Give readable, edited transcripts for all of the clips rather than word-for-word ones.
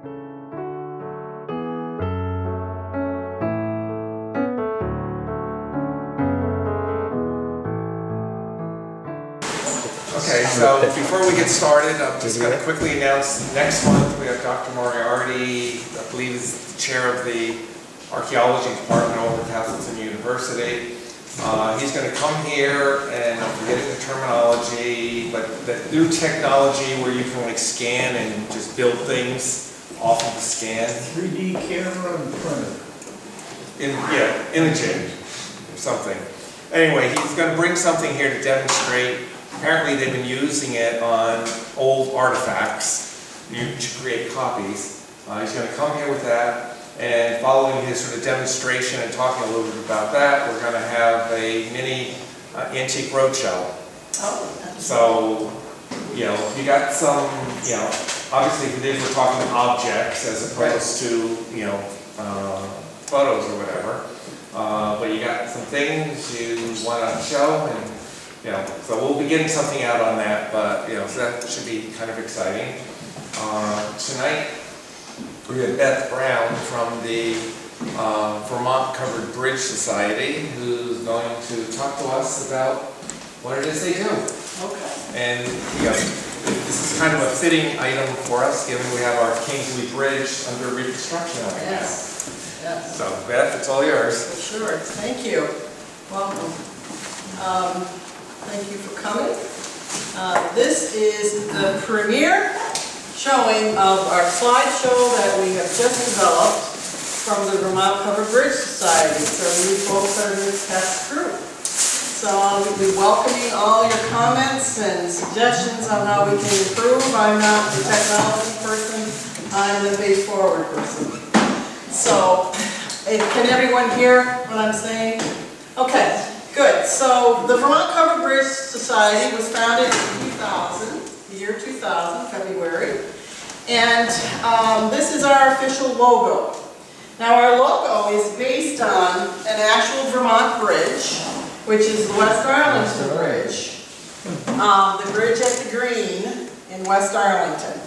Okay, so before we get started, I'm just going to quickly announce next month we have Dr. Moriarty, I believe is the chair of the archaeology department over at Castleton University. He's going to come here, and I'm forgetting the terminology, but the new technology where you can like scan and just build things off of the scan. 3D camera and printer. Imaging or something. Anyway, he's going to bring something here to demonstrate. Apparently they've been using it on old artifacts to create copies. He's going to come here with that, and following his sort of demonstration and talking a little bit about that, we're going to have a mini antique roadshow. Oh. So, if you got some, obviously for this we're talking objects as opposed to, photos or whatever. But you got some things you want to show, and so we'll be getting something out on that, but so that should be kind of exciting. Tonight we have Beth Brown from the Vermont Covered Bridge Society, who's going to talk to us about what it is they do. Okay. And this is kind of a fitting item for us, given we have our Kingsley Bridge under reconstruction right now. Yes. Yes. So Beth, it's all yours. Sure. Thank you. Welcome. Thank you for coming. This is the premiere showing of our slideshow that we have just developed from the Vermont Covered Bridge Society. So you folks are this test group. So we'll be welcoming all your comments and suggestions on how we can improve. I'm not the technology person, I'm the page forward person. So can everyone hear what I'm saying? Okay. Good. So the Vermont Covered Bridge Society was founded in 2000, the year 2000, February. And this is our official logo. Now our logo is based on an actual Vermont bridge, which is the West Arlington Bridge. The bridge at the Green in West Arlington.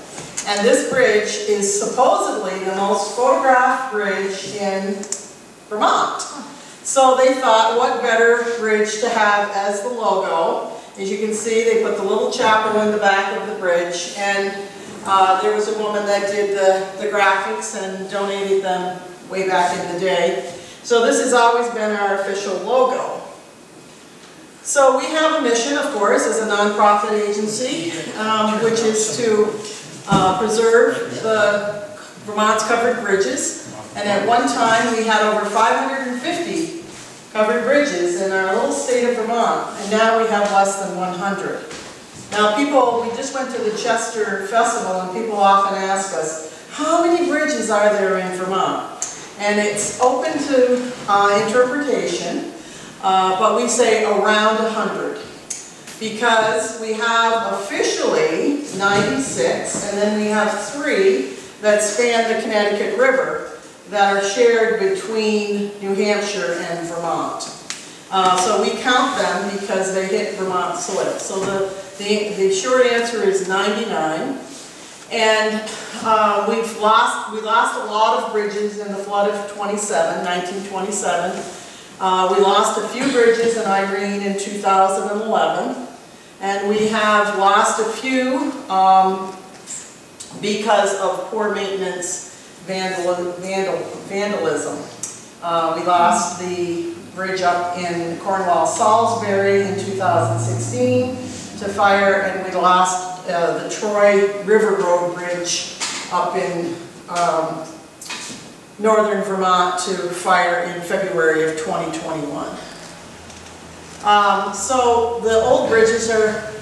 And this bridge is supposedly the most photographed bridge in Vermont. So they thought, what better bridge to have as the logo. As you can see, they put the little chapel in the back of the bridge, and there was a woman that did the graphics and donated them way back in the day. So this has always been our official logo. So we have a mission, of course, as a nonprofit agency, which is to preserve the Vermont's covered bridges. And at one time, we had over 550 covered bridges in our little state of Vermont, and now we have less than 100. Now we just went to the Chester Festival, and people often ask us, how many bridges are there in Vermont? And it's open to interpretation, but we say around 100. Because we have officially 96, and then we have 3 that span the Connecticut River that are shared between New Hampshire and Vermont. So we count them because they hit Vermont soil. So the short answer is 99. And we lost a lot of bridges in the flood of 1927. We lost a few bridges in Irene in 2011. And we have lost a few because of poor maintenance, vandalism. We lost the bridge up in Cornwall, Salisbury in 2016 to fire, and we lost the Troy River Road Bridge up in northern Vermont to fire in February of 2021. So the old bridges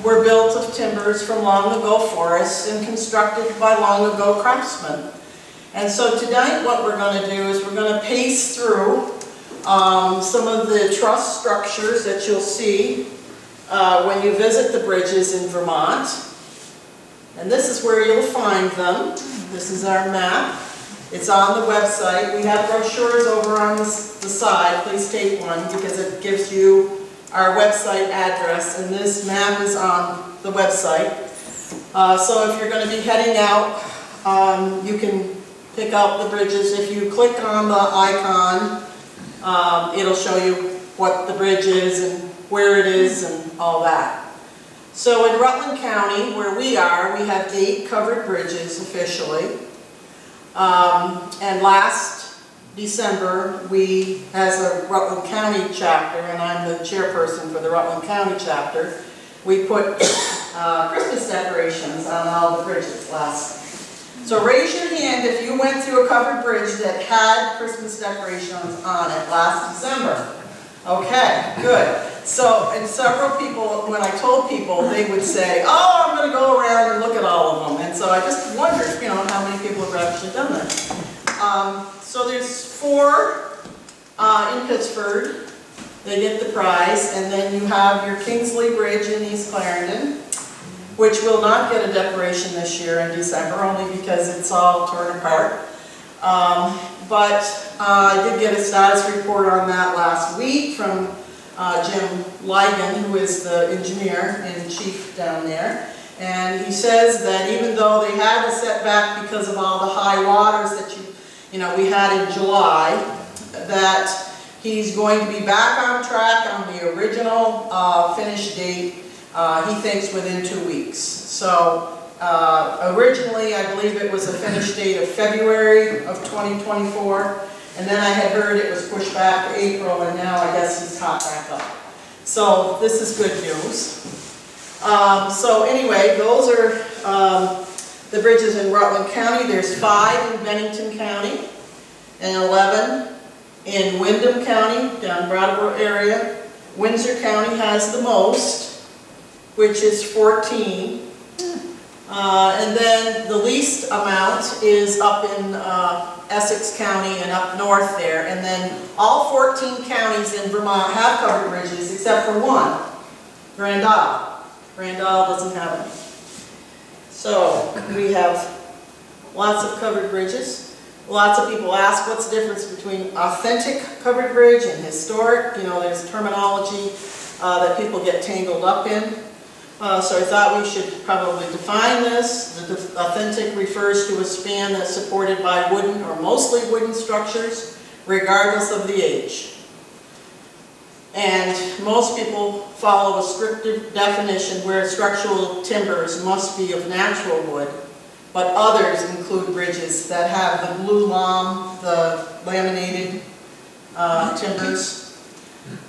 were built of timbers from long ago forests and constructed by long ago craftsmen. And so tonight what we're going to do is we're going to pace through some of the truss structures that you'll see when you visit the bridges in Vermont. And this is where you'll find them. This is our map. It's on the website. We have brochures over on the side. Please take one because it gives you our website address, and this map is on the website. So if you're going to be heading out, you can pick out the bridges. If you click on the icon, it'll show you what the bridge is and where it is and all that. So in Rutland County, where we are, we have 8 covered bridges officially. And last December, we, as a Rutland County chapter, and I'm the chairperson for the Rutland County chapter, we put Christmas decorations on all the bridges last. So raise your hand if you went through a covered bridge that had Christmas decorations on it last December. Okay, good. So, and several people, when I told people, they would say, oh, I'm going to go around and look at all of them. And so I just wondered, you know, how many people have actually done that. So there's 4 in Pittsford. They get the prize. And then you have your Kingsley Bridge in East Clarendon, which will not get a decoration this year in December, only because it's all torn apart. But I did get a status report on that last week from Jim Ligon, who is the engineer-in-chief down there. And he says that even though they had a setback because of all the high waters that we had in July, that he's going to be back on track on the original finish date, he thinks within 2 weeks. So originally, I believe it was a finish date of February of 2024. And then I had heard it was pushed back to April, and now I guess he's hot back up. So this is good news. So anyway, those are the bridges in Rutland County. There's 5 in Bennington County, and 11 in Windham County, down Brattleboro area. Windsor County has the most, which is 14. And then the least amount is up in Essex County and up north there. And then all 14 counties in Vermont have covered bridges except for one, Grand Isle. Grand Isle doesn't have any. So we have lots of covered bridges. Lots of people ask what's the difference between authentic covered bridge and historic. You know, there's terminology that people get tangled up in. So I thought we should probably define this. The authentic refers to a span that's supported by wooden or mostly wooden structures, regardless of the age. And most people follow a strict definition where structural timbers must be of natural wood, but others include bridges that have the blue lom, the laminated timbers.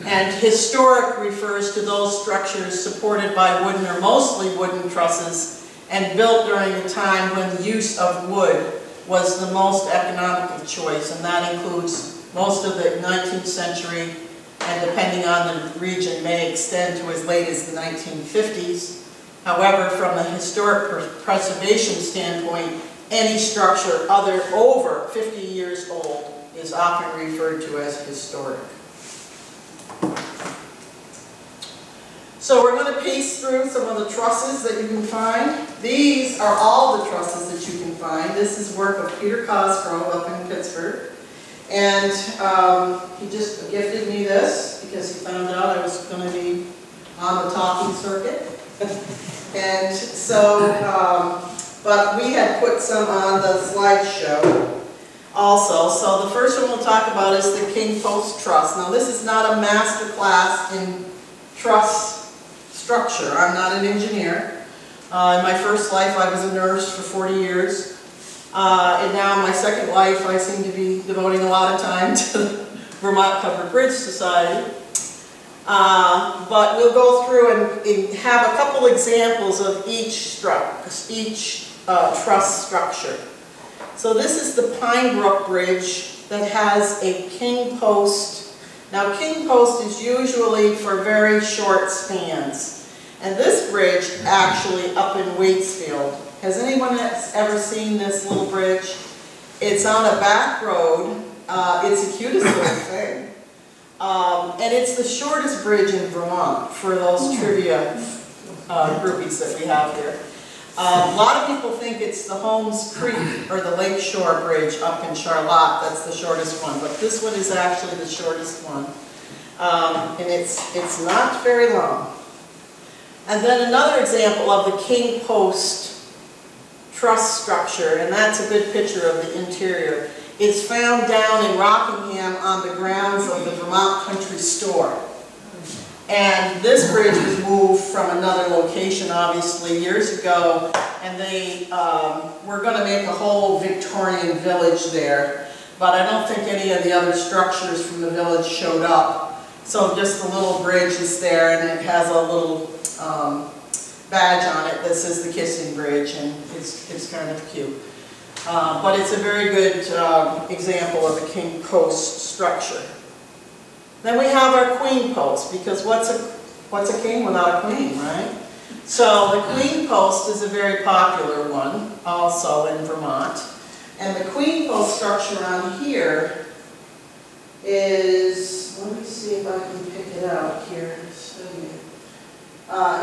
And historic refers to those structures supported by wooden or mostly wooden trusses and built during a time when the use of wood was the most economical choice, and that includes most of the 19th century, and depending on the region may extend to as late as the 1950s. However, from a historic preservation standpoint, any structure over 50 years old is often referred to as historic. So we're going to pace through some of the trusses that you can find. These are all the trusses that you can find. This is work of Peter Cosgrove up in Pittsburgh. And he just gifted me this because he found out I was going to be on the talking circuit. And so, but we had put some on the slideshow also. So the first one we'll talk about is the King Post Truss. Now this is not a master class in truss structure. I'm not an engineer. In my first life I was a nurse for 40 years. And now in my second life I seem to be devoting a lot of time to the Vermont Covered Bridge Society. But we'll go through and have a couple examples of each truss structure. So this is the Pine Brook Bridge that has a king post. Now king post is usually for very short spans. And this bridge actually up in Waitsfield. Has anyone ever seen this little bridge? It's on a back road. It's the cutest little thing. And it's the shortest bridge in Vermont for those trivia groupies that we have here. A lot of people think it's the Holmes Creek or the Lake Shore Bridge up in Charlotte. That's the shortest one, but this one is actually the shortest one. And it's not very long. And then another example of the king post truss structure, and that's a good picture of the interior. It's found down in Rockingham on the grounds of the Vermont Country Store. And this bridge was moved from another location, obviously, years ago, and they were going to make a whole Victorian village there, but I don't think any of the other structures from the village showed up. So just the little bridge is there, and it has a little badge on it that says the Kissing Bridge, and it's kind of cute. But it's a very good example of a king post structure. Then we have our queen post, because what's a king without a queen, right? So the queen post is a very popular one, also in Vermont. And the queen post structure on here is, let me see if I can pick it out here.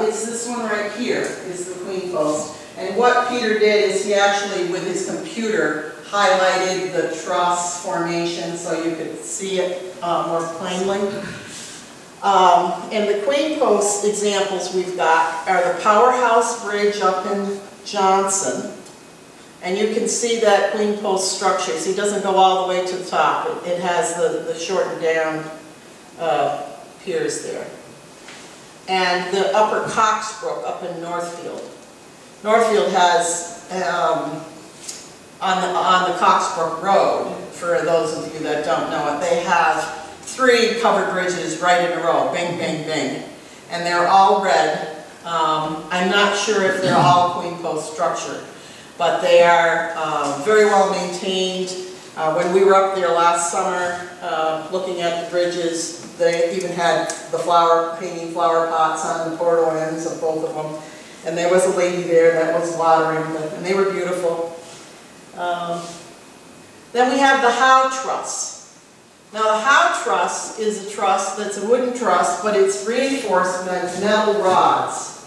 It's this one right here, is the queen post. And what Peter did is he actually, with his computer, highlighted the truss formation so you could see it more plainly. And the queen post examples we've got are the Powerhouse Bridge up in Johnson. And you can see that queen post structure. See, it doesn't go all the way to the top. It has the shortened down piers there. And the Upper Coxbrook up in Northfield. Northfield has, on the Coxbrook Road, for those of you that don't know it, they have 3 covered bridges right in a row, bing, bing, bing. And they're all red. I'm not sure if they're all queen post structure, but they are very well maintained. When we were up there last summer looking at the bridges, they even had the painting flower pots on the portal ends of both of them. And there was a lady there that was watering them, and they were beautiful. Then we have the Howe Truss. Now the Howe Truss is a truss that's a wooden truss, but it's reinforced with metal rods.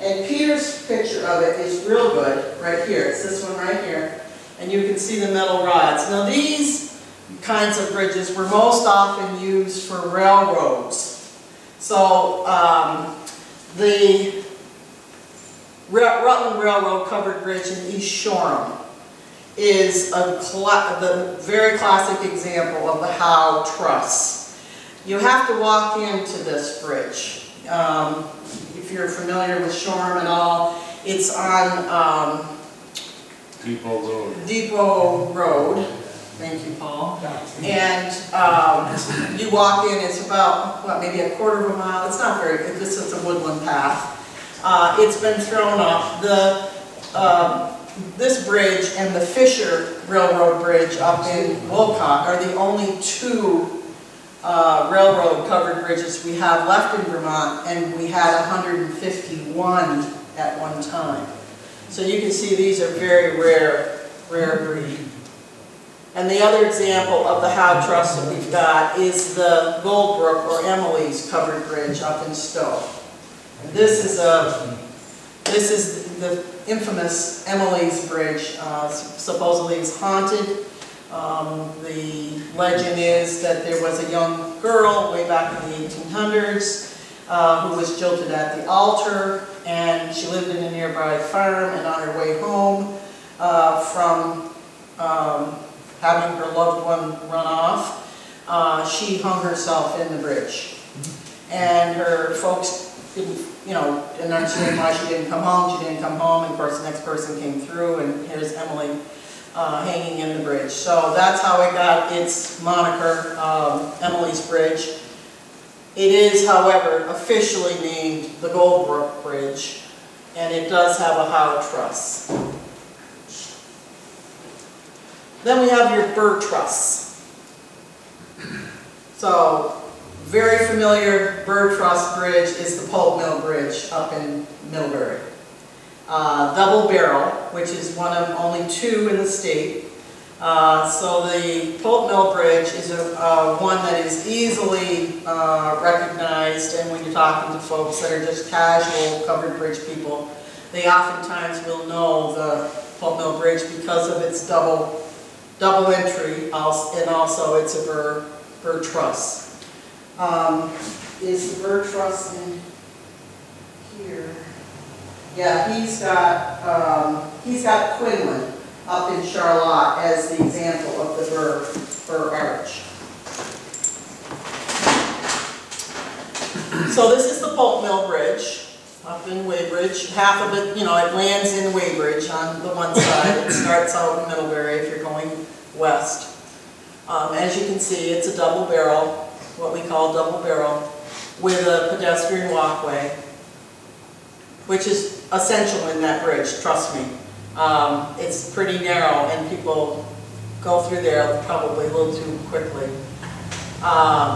And Peter's picture of it is real good, right here. It's this one right here. And you can see the metal rods. Now these kinds of bridges were most often used for railroads. So the Rutland Railroad Covered Bridge in East Shoreham is the very classic example of the Howe Truss. You have to walk into this bridge. If you're familiar with Shoreham at all, it's on Depot Road. Thank you, Paul. And you walk in, it's about, what, maybe a quarter of a mile. It's not very good. This is a woodland path. It's been thrown up. This bridge and the Fisher Railroad Bridge up in Wolcott are the only 2 railroad covered bridges we have left in Vermont, and we had 151 at one time. So you can see these are very rare breed. And the other example of the Howe Truss that we've got is the Goldbrook or Emily's Covered Bridge up in Stowe. And this is the infamous Emily's Bridge. Supposedly it's haunted. The legend is that there was a young girl way back in the 1800s who was jilted at the altar, and she lived in a nearby farm, and on her way home from having her loved one run off, she hung herself in the bridge. And her folks didn't, didn't understand why she didn't come home. She didn't come home, and of course the next person came through, and here's Emily hanging in the bridge. So that's how it got its moniker, Emily's Bridge. It is, however, officially named the Goldbrook Bridge, and it does have a Howe Truss. Then we have your Burr Truss. So, very familiar Burr Truss Bridge is the Pulp Mill Bridge up in Millbury. Double barrel, which is one of only 2 in the state. So the Pulp Mill Bridge is one that is easily recognized, and when you're talking to folks that are just casual covered bridge people, they oftentimes will know the Pulp Mill Bridge because of its double entry, and also it's a Burr Truss. Is the Burr Truss in here? Yeah, he's got Quinlan up in Charlotte as the example of the Burr arch. So this is the Pulp Mill Bridge up in Weybridge. Half of it, you know, it lands in Weybridge on the one side. It starts out in Middlebury if you're going west. As you can see, it's a double barrel, what we call double barrel, with a pedestrian walkway, which is essential in that bridge, trust me. It's pretty narrow and people go through there probably a little too quickly.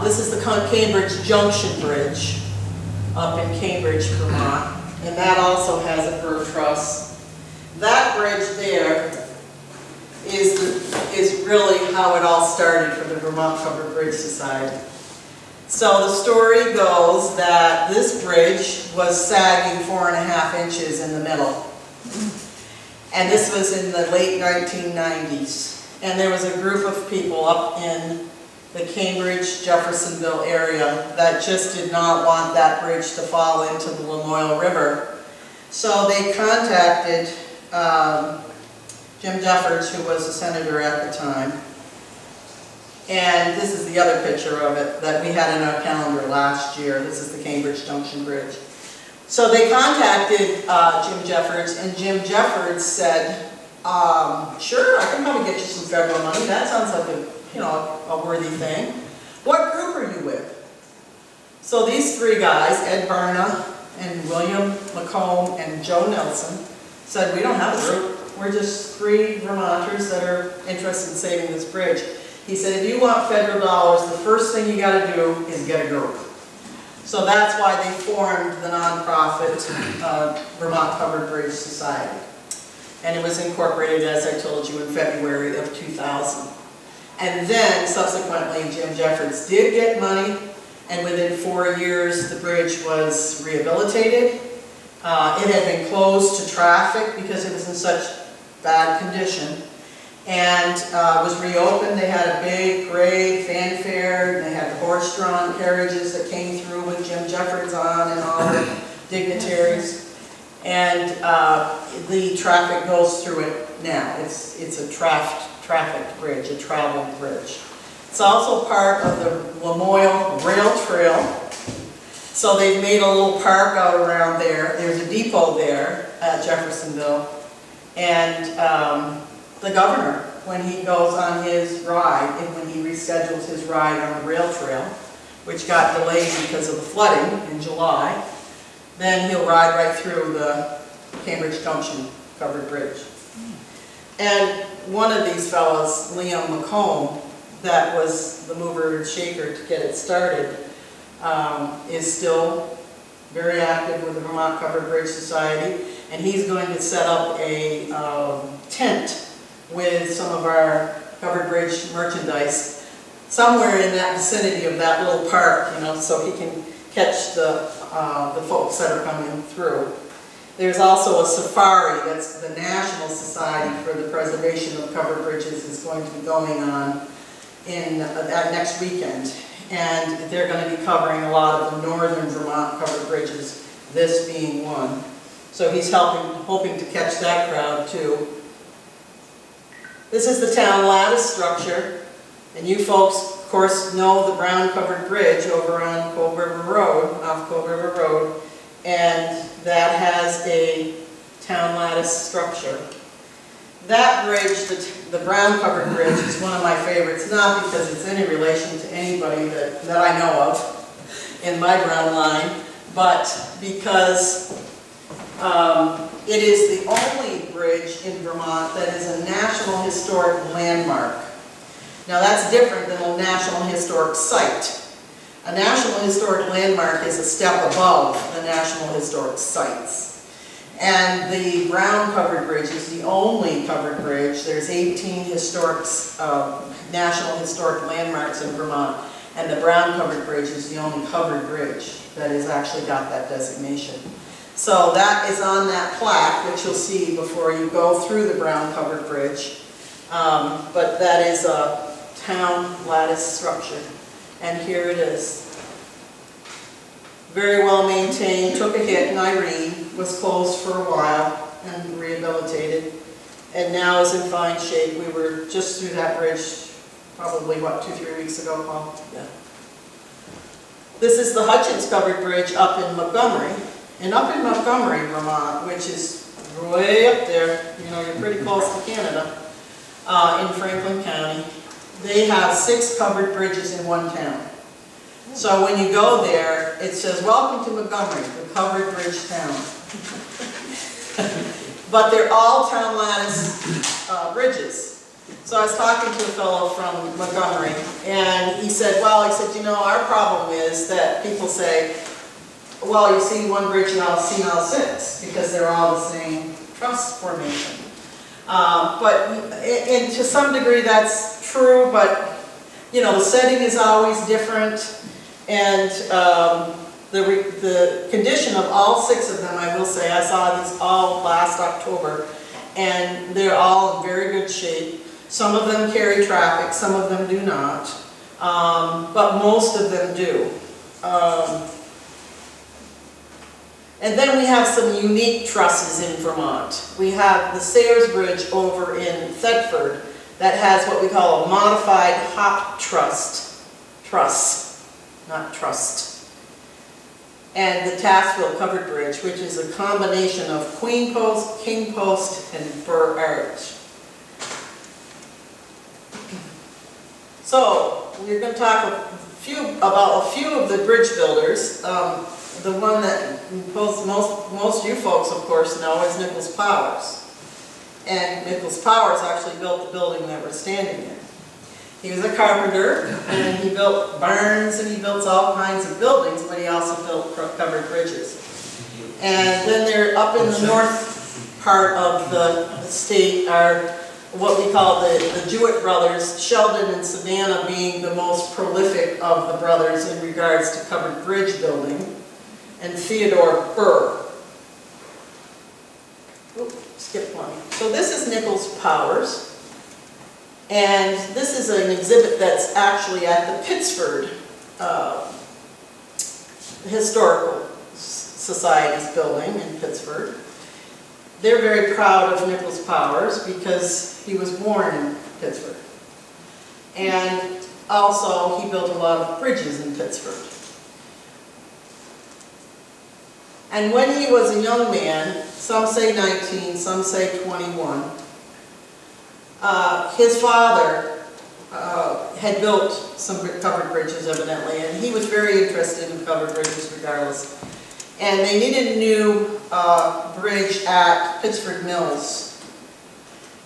This is the Cambridge Junction Bridge up in Cambridge, Vermont, and that also has a fir truss. That bridge there is really how it all started for the Vermont Covered Bridge Society. So the story goes that this bridge was sagging 4.5 inches in the middle. And this was in the late 1990s. And there was a group of people up in the Cambridge, Jeffersonville area that just did not want that bridge to fall into the Lamoille River. So they contacted Jim Jeffords, who was a senator at the time. And this is the other picture of it that we had in our calendar last year. This is the Cambridge Junction Bridge. So they contacted Jim Jeffords, and Jim Jeffords said, sure, I can probably get you some federal money. That sounds like a worthy thing. What group are you with? So these three guys, Ed Barna and William McComb and Joe Nelson, said, we don't have a group. We're just three Vermonters that are interested in saving this bridge. He said, if you want federal dollars, the first thing you got to do is get a group. So that's why they formed the nonprofit Vermont Covered Bridge Society. And it was incorporated, as I told you, in February of 2000. And then, subsequently, Jim Jeffords did get money, and within 4 years, the bridge was rehabilitated. It had been closed to traffic because it was in such bad condition. And was reopened. They had a big parade, fanfare. They had the horse-drawn carriages that came through with Jim Jeffords on and all the dignitaries. And the traffic goes through it now. It's a trafficked bridge, a traveled bridge. It's also part of the Lamoille Rail Trail. So they've made a little park out around there. There's a depot there at Jeffersonville. And the governor, when he goes on his ride, and when he reschedules his ride on the rail trail, which got delayed because of the flooding in July, then he'll ride right through the Cambridge Junction Covered Bridge. And one of these fellows, Liam McComb, that was the mover and shaker to get it started, is still very active with the Vermont Covered Bridge Society, and he's going to set up a tent with some of our covered bridge merchandise somewhere in that vicinity of that little park, so he can catch the folks that are coming through. There's also a safari. That's the National Society for the Preservation of Covered Bridges is going to be going on in that next weekend, and they're going to be covering a lot of the northern Vermont covered bridges, this being one. So he's hoping to catch that crowd too. This is the town lattice structure, and you folks, of course, know the brown covered bridge over on Cold River Road, off Cold River Road, and that has a town lattice structure. That bridge, the brown covered bridge, is one of my favorites, not because it's any relation to anybody that I know of in my brown line, but because it is the only bridge in Vermont that is a National Historic Landmark. Now that's different than a National Historic Site. A National Historic Landmark is a step above the National Historic Sites. And the brown covered bridge is the only covered bridge. There's 18 National Historic Landmarks in Vermont, and the brown covered bridge is the only covered bridge that has actually got that designation. So that is on that plaque, which you'll see before you go through the brown covered bridge. But that is a town lattice structure. And here it is. Very well maintained, took a hit in Irene. was closed for a while and rehabilitated, and now is in fine shape. We were just through that bridge probably, what, 2-3 weeks ago, Paul? Yeah. This is the Hutchins Covered Bridge up in Montgomery. And up in Montgomery, Vermont, which is way up there, you know, you're pretty close to Canada, in Franklin County, they have 6 covered bridges in one town. So when you go there, it says, "Welcome to Montgomery, the covered bridge town." But they're all town lattice bridges. So I was talking to a fellow from Montgomery, and he said, you know, our problem is that people say, well, you see one bridge and I'll see all 6, because they're all the same truss formation. And to some degree that's true, but, you know, the setting is always different, and the condition of all 6 of them, I will say, I saw these all last October, and they're all in very good shape. Some of them carry traffic, some of them do not, but most of them do. And then we have some unique trusses in Vermont. We have the Sayers Bridge over in Thetford that has what we call a modified hop truss, not trust. And the Tassville Covered Bridge, which is a combination of queen post, king post, and burr arch. So we're going to talk about a few of the bridge builders. The one that most you folks, of course, know is Nicholas Powers. And Nicholas Powers actually built the building that we're standing in. He was a carpenter, and he built barns, and he built all kinds of buildings, but he also built covered bridges. And then they're up in the north part of the state are what we call the Jewett brothers, Sheldon and Savannah being the most prolific of the brothers in regards to covered bridge building, and Theodore Burr. Oops, skip one. So this is Nicholas Powers, and this is an exhibit that's actually at the Pittsford Historical Society's building in Pittsford. They're very proud of Nicholas Powers because he was born in Pittsford. And also, he built a lot of bridges in Pittsford. And when he was a young man, some say 19, some say 21, his father had built some covered bridges, evidently, and he was very interested in covered bridges regardless. And they needed a new bridge at Pittsford Mills.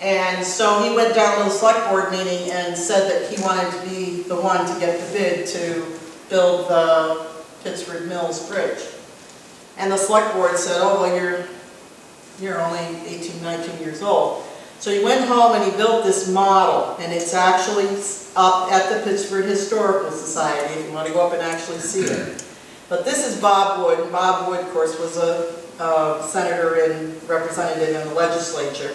And so he went down to the select board meeting and said that he wanted to be the one to get the bid to build the Pittsford Mills Bridge. And the select board said, oh, well, you're only 18, 19 years old. So he went home and he built this model, and it's actually up at the Pittsford Historical Society if you want to go up and actually see it. But this is Bob Wood. Bob Wood, of course, was a senator and representative in the legislature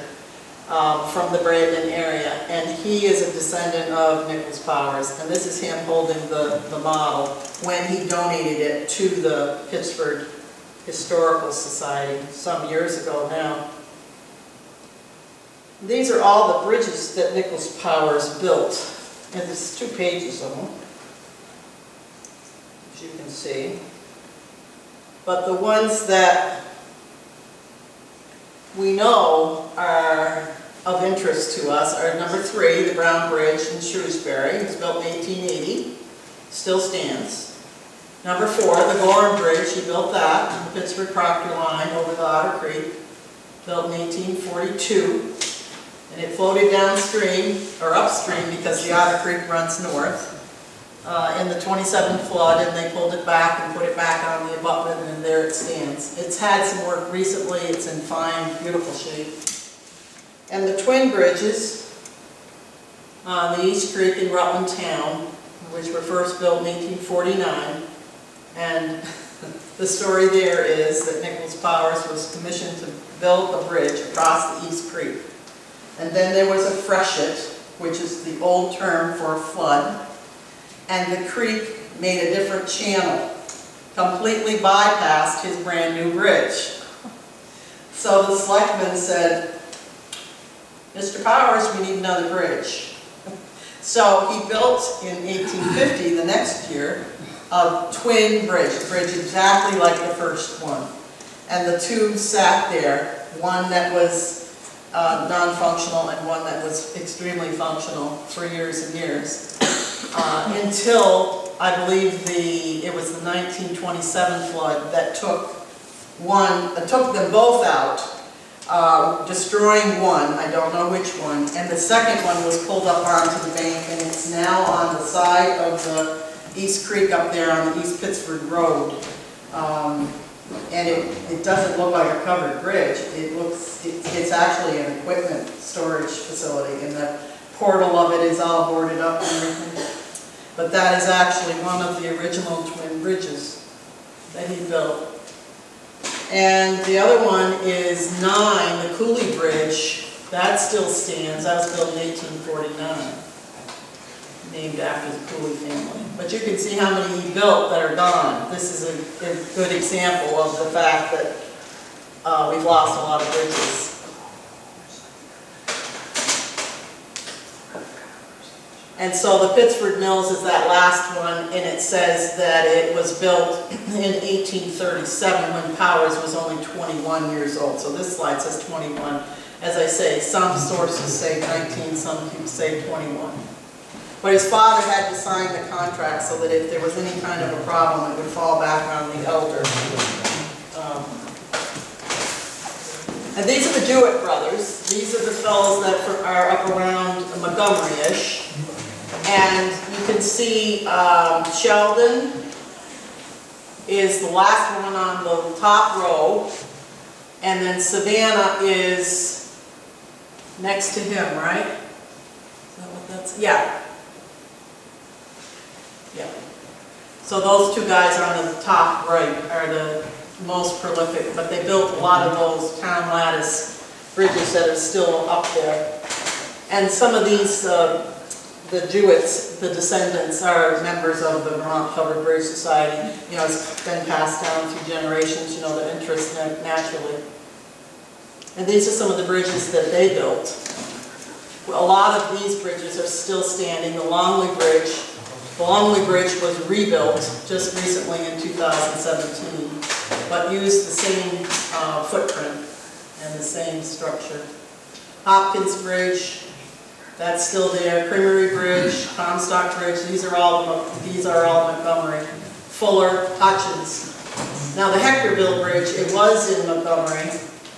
from the Brandon area, and he is a descendant of Nicholas Powers. And this is him holding the model when he donated it to the Pittsford Historical Society some years ago now. These are all the bridges that Nicholas Powers built, and there's 2 pages of them, as you can see. But the ones that we know are of interest to us are number 3, the Brown Bridge in Shrewsbury. It was built in 1880, still stands. Number 4, the Gorham Bridge, he built that on the Pittsburgh-Proctor line over the Otter Creek, built in 1842. And it floated downstream, or upstream, because the Otter Creek runs north, in the 27 flood, and they pulled it back and put it back on the abutment, and there it stands. It's had some work recently, it's in fine, beautiful shape. And the twin bridges on the East Creek in Rutland Town, which were first built in 1849, and the story there is that Nicholas Powers was commissioned to build a bridge across the East Creek. And then there was a freshet, which is the old term for a flood, and the creek made a different channel, completely bypassed his brand new bridge. So the selectmen said, Mr. Powers, we need another bridge. So he built in 1850, the next year, a twin bridge, a bridge exactly like the first one. And the two sat there, one that was non-functional and one that was extremely functional for years and years. Until, I believe, it was the 1927 flood that took them both out, destroying one, I don't know which one, and the second one was pulled up onto the bank, and it's now on the side of the East Creek up there on the East Pittsford Road. And it doesn't look like a covered bridge. It's actually an equipment storage facility, and the portal of it is all boarded up and everything. But that is actually one of the original twin bridges that he built. And the other one is 9, the Cooley Bridge. That still stands. That was built in 1849, named after the Cooley family. But you can see how many he built that are gone. This is a good example of the fact that we've lost a lot of bridges. And so the Pittsford Mills is that last one, and it says that it was built in 1837 when Powers was only 21 years old. So this slide says 21. As I say, some sources say 19, some people say 21. But his father had to sign the contract so that if there was any kind of a problem, it would fall back on the elder. And these are the Jewett brothers. These are the fellows that are up around Montgomery-ish. And you can see Sheldon is the last one on the top row. And then Savannah is next to him, right? Is that what that's? Yeah. Yeah. So those two guys on the top right are the most prolific, but they built a lot of those town lattice bridges that are still up there. And some of these, the Jewetts, the descendants, are members of the Vermont Covered Bridge Society. You know, it's been passed down through generations, you know, the interest naturally. And these are some of the bridges that they built. A lot of these bridges are still standing. The Longley Bridge was rebuilt just recently in 2017, but used the same footprint and the same structure. Hopkins Bridge, that's still there. Creamery Bridge, Comstock Bridge, these are all Montgomery. Fuller, Hutchins. Now the Hectorville Bridge, it was in Montgomery,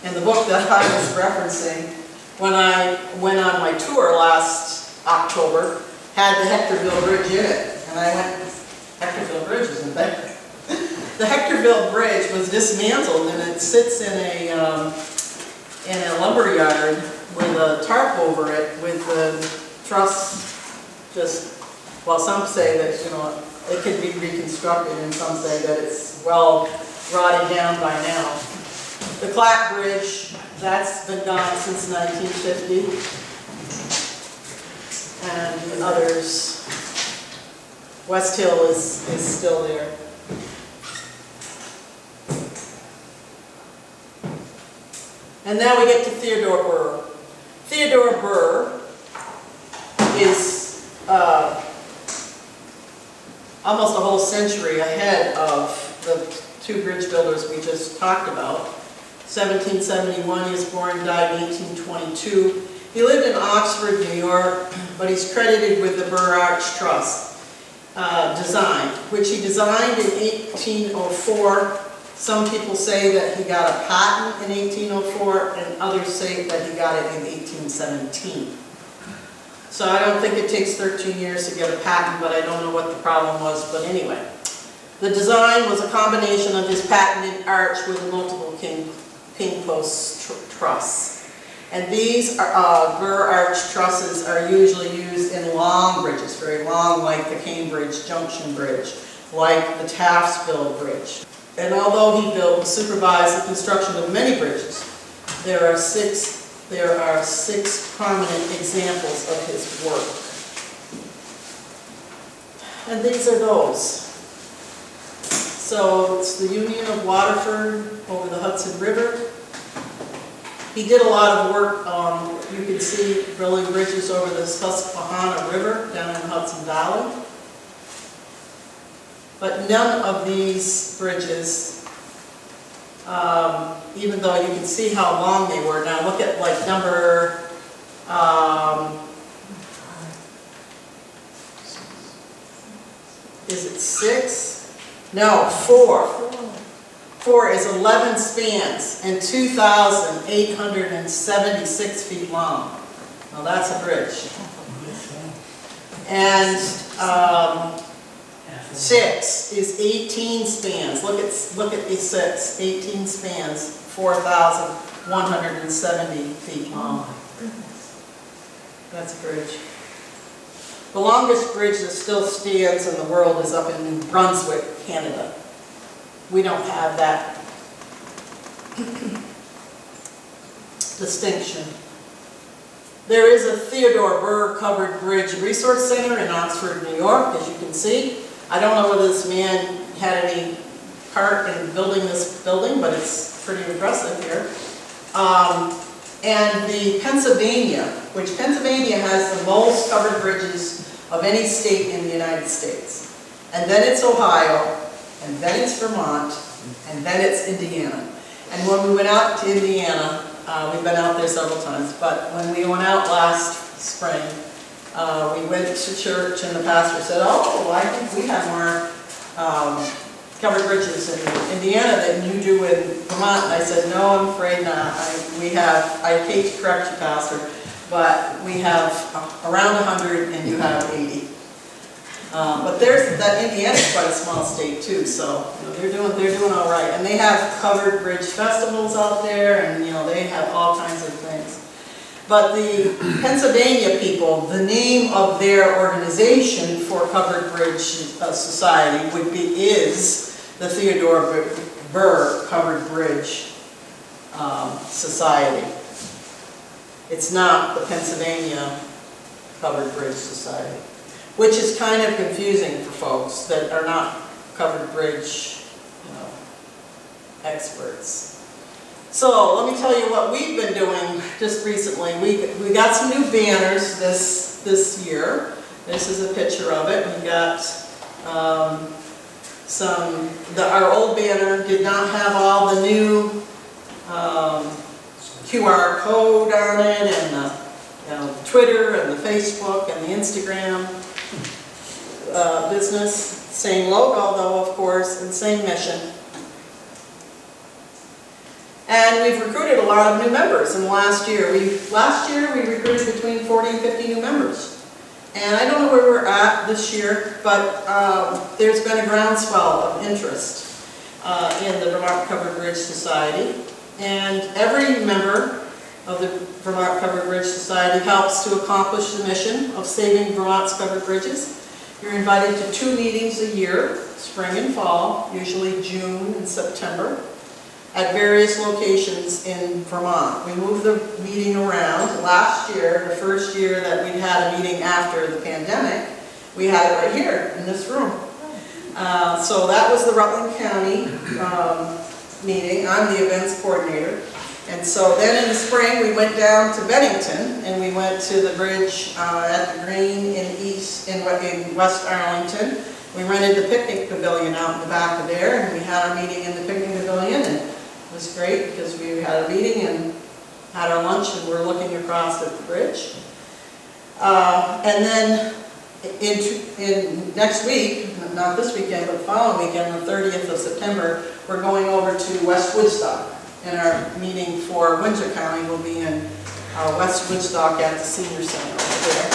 and the book that I was referencing when I went on my tour last October had the Hectorville Bridge in it. And I went, Hectorville Bridge isn't there. The Hectorville Bridge was dismantled, and it sits in a lumber yard with a tarp over it with the truss just, well, some say that, you know, it could be reconstructed, and some say that it's well rotted down by now. The Clack Bridge, that's been gone since 1950. And the others, West Hill is still there. And now we get to Theodore Burr. Theodore Burr is almost a whole century ahead of the two bridge builders we just talked about. 1771, he was born, died in 1822. He lived in Oxford, New York, but he's credited with the Burr Arch Truss design, which he designed in 1804. Some people say that he got a patent in 1804, and others say that he got it in 1817. So I don't think it takes 13 years to get a patent, but I don't know what the problem was. But anyway, the design was a combination of his patented arch with a multiple pin post truss. And these Burr arch trusses are usually used in long bridges, very long, like the Cambridge Junction Bridge, like the Taftsville Bridge. And although he supervised the construction of many bridges, there are six prominent examples of his work. And these are those. So it's the Union of Waterford over the Hudson River. He did a lot of work, you can see building bridges over the Susquehanna River down in Hudson Valley. But none of these bridges, even though you can see how long they were, now look at like number, is it 6? No, 4. 4 is 11 spans and 2,876 feet long. Now that's a bridge. And 6 is 18 spans. Look at the 6, 18 spans, 4,170 feet long. That's a bridge. The longest bridge that still stands in the world is up in New Brunswick, Canada. We don't have that distinction. There is a Theodore Burr Covered Bridge Resource Center in Oxford, New York, as you can see. I don't know whether this man had any part in building this building, but it's pretty impressive here. And the Pennsylvania, which Pennsylvania has the most covered bridges of any state in the United States. And then it's Ohio, and then it's Vermont, and then it's Indiana. And when we went out to Indiana, we've been out there several times, but when we went out last spring, we went to church and the pastor said, oh, I think we have more covered bridges in Indiana than you do in Vermont. And I said, no, I'm afraid not. I hate to correct you, pastor, but we have around 100 and you have 80. But that Indiana's quite a small state too, so they're doing all right. And they have covered bridge festivals out there, and they have all kinds of things. But the Pennsylvania people, the name of their organization for Covered Bridge Society is the Theodore Burr Covered Bridge Society. It's not the Pennsylvania Covered Bridge Society, which is kind of confusing for folks that are not covered bridge experts. So let me tell you what we've been doing just recently. We got some new banners this year. This is a picture of it. We got our old banner did not have all the new QR code on it, and the Twitter and the Facebook and the Instagram business. Same logo though, of course, and same mission. And we've recruited a lot of new members in the last year. Last year we recruited between 40 and 50 new members. And I don't know where we're at this year, but there's been a groundswell of interest in the Vermont Covered Bridge Society. And every member of the Vermont Covered Bridge Society helps to accomplish the mission of saving Vermont's covered bridges. You're invited to 2 meetings a year, spring and fall, usually June and September, at various locations in Vermont. We move the meeting around. Last year, the first year that we'd had a meeting after the pandemic, we had it right here in this room. So that was the Rutland County meeting. I'm the events coordinator. And so then in the spring, we went down to Bennington, and we went to the bridge at the Green in West Arlington. We rented the picnic pavilion out in the back of there, and we had our meeting in the picnic pavilion, and it was great because we had a meeting and had our lunch, and we're looking across at the bridge. And then in next week, not this weekend, but the following weekend, the 30th of September, we're going over to West Woodstock. And our meeting for Windsor County will be in West Woodstock at the Senior Center over there.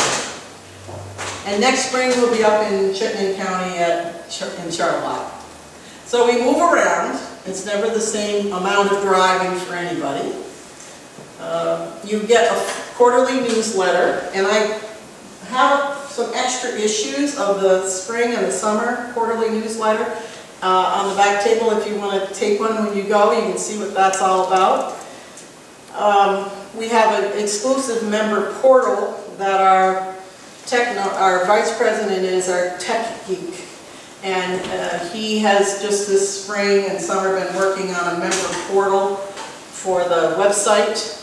And next spring we'll be up in Chittenden County in Charlotte. So we move around. It's never the same amount of driving for anybody. You get a quarterly newsletter, and I have some extra issues of the spring and the summer quarterly newsletter on the back table. If you want to take one when you go, you can see what that's all about. We have an exclusive member portal that our vice president is our tech geek. And he has just this spring and summer been working on a member portal for the website.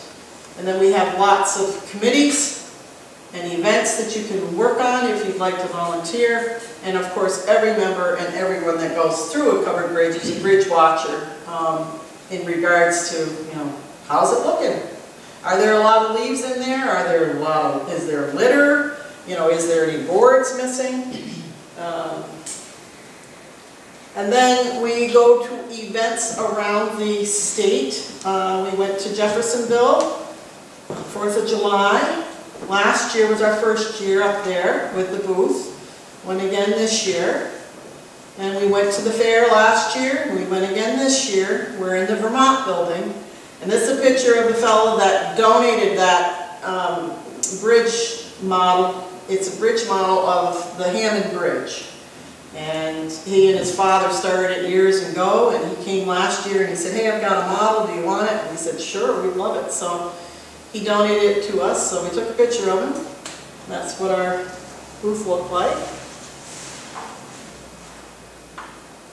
And then we have lots of committees and events that you can work on if you'd like to volunteer. And of course, every member and everyone that goes through a covered bridge is a bridge watcher in regards to, how's it looking? Are there a lot of leaves in there? Is there litter? Is there any boards missing? And then we go to events around the state. We went to Jeffersonville, 4th of July. Last year was our first year up there with the booth. Went again this year. And we went to the fair last year. We went again this year. We're in the Vermont building. And this is a picture of the fellow that donated that bridge model. It's a bridge model of the Hammond Bridge. And he and his father started it years ago, and he came last year and he said, hey, I've got a model, do you want it? And we said, sure, we'd love it. So he donated it to us, so we took a picture of him. That's what our booth looked like.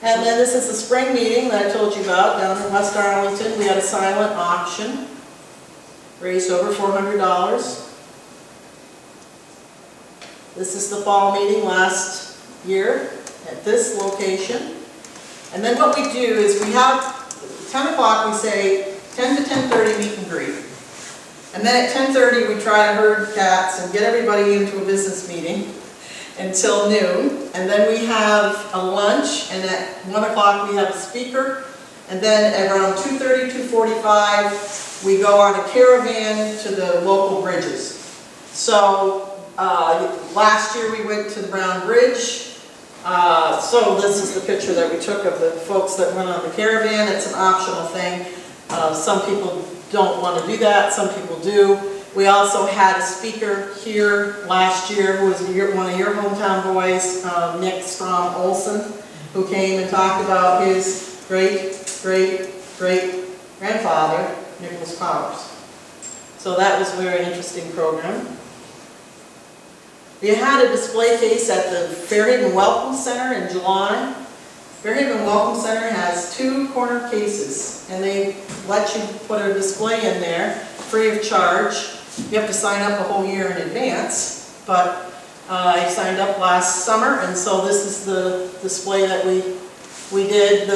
And then this is the spring meeting that I told you about down in West Arlington. We had a silent auction, raised over $400. This is the fall meeting last year at this location. And then what we do is we have 10 o'clock, we say 10 to 10:30 meet and greet. And then at 10:30 we try to herd cats and get everybody into a business meeting until noon. And then we have a lunch, and at 1 o'clock we have a speaker. And then at around 2:30, 2:45 we go on a caravan to the local bridges. So last year we went to the Brown Bridge. So this is the picture that we took of the folks that went on the caravan. It's an optional thing. Some people don't want to do that, some people do. We also had a speaker here last year who was one of your hometown boys, Nick Strom Olson, who came and talked about his great-great-great-grandfather, Nicholas Powers. So that was a very interesting program. We had a display case at the Fairhaven Welcome Center in July. Fairhaven Welcome Center has 2 corner cases, and they let you put a display in there free of charge. You have to sign up a whole year in advance, but I signed up last summer, and so this is the display that we did.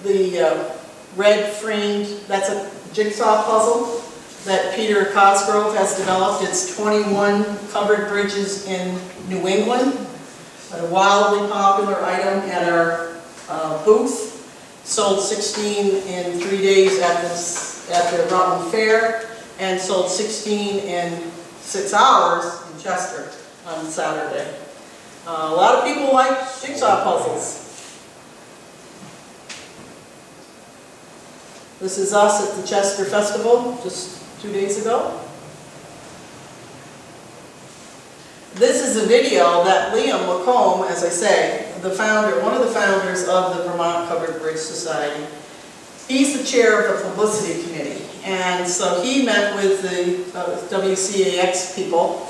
The red framed, that's a jigsaw puzzle that Peter Cosgrove has developed. It's 21 covered bridges in New England. A wildly popular item at our booth. Sold 16 in 3 days at the Rutland Fair, and sold 16 in 6 hours in Chester on Saturday. A lot of people like jigsaw puzzles. This is us at the Chester Festival just 2 days ago. This is a video that Liam Lacombe, as I say, the founder, one of the founders of the Vermont Covered Bridge Society, he's the chair of the publicity committee. And so he met with the WCAX people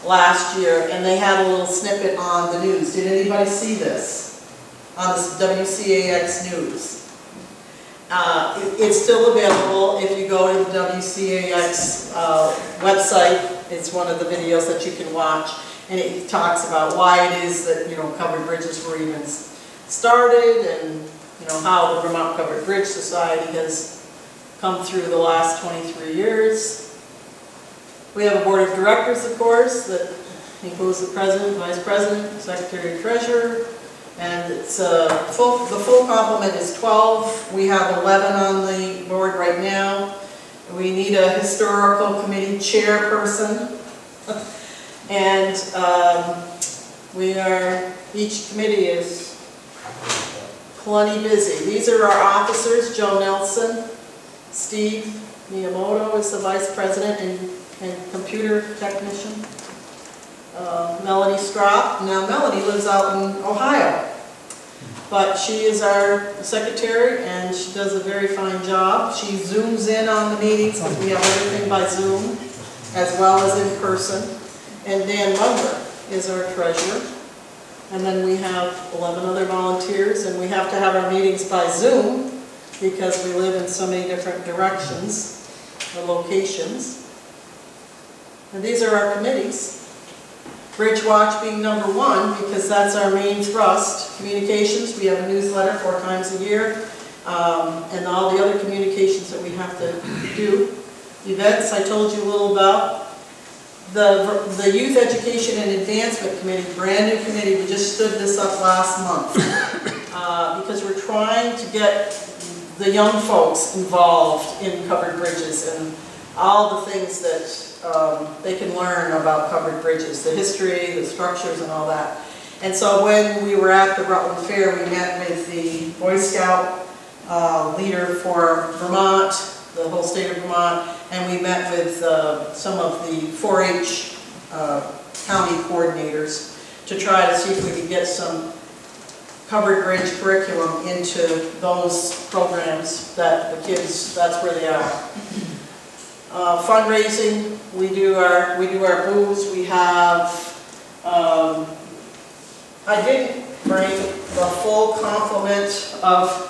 last year, and they had a little snippet on the news. Did anybody see this on this WCAX news? It's still available if you go to the WCAX website. It's one of the videos that you can watch, and it talks about why it is that covered bridges were even started, and how the Vermont Covered Bridge Society has come through the last 23 years. We have a board of directors, of course, that includes the president, vice president, secretary, treasurer. And it's the full complement is 12. We have 11 on the board right now. We need a historical committee chairperson. And each committee is plenty busy. These are our officers: Joe Nelson, Steve Miyamoto is the vice president and computer technician. Melanie Strop. Now Melanie lives out in Ohio, but she is our secretary and she does a very fine job. She zooms in on the meetings because we have everything by Zoom as well as in person. And Dan Munger is our treasurer. And then we have 11 other volunteers, and we have to have our meetings by Zoom because we live in so many different directions or locations. And these are our committees. Bridge Watch being number one, because that's our main thrust. Communications, we have a newsletter 4 times a year, and all the other communications that we have to do. Events, I told you a little about. The Youth Education and Advancement Committee, brand new committee, we just stood this up last month, because we're trying to get the young folks involved in covered bridges and all the things that they can learn about covered bridges, the history, the structures, and all that. And so when we were at the Rutland Fair, we met with the Boy Scout leader for Vermont, the whole state of Vermont, and we met with some of the 4-H county coordinators to try to see if we could get some covered bridge curriculum into those programs that the kids, that's where they are. Fundraising, we do our booths. We have, I didn't bring the full complement of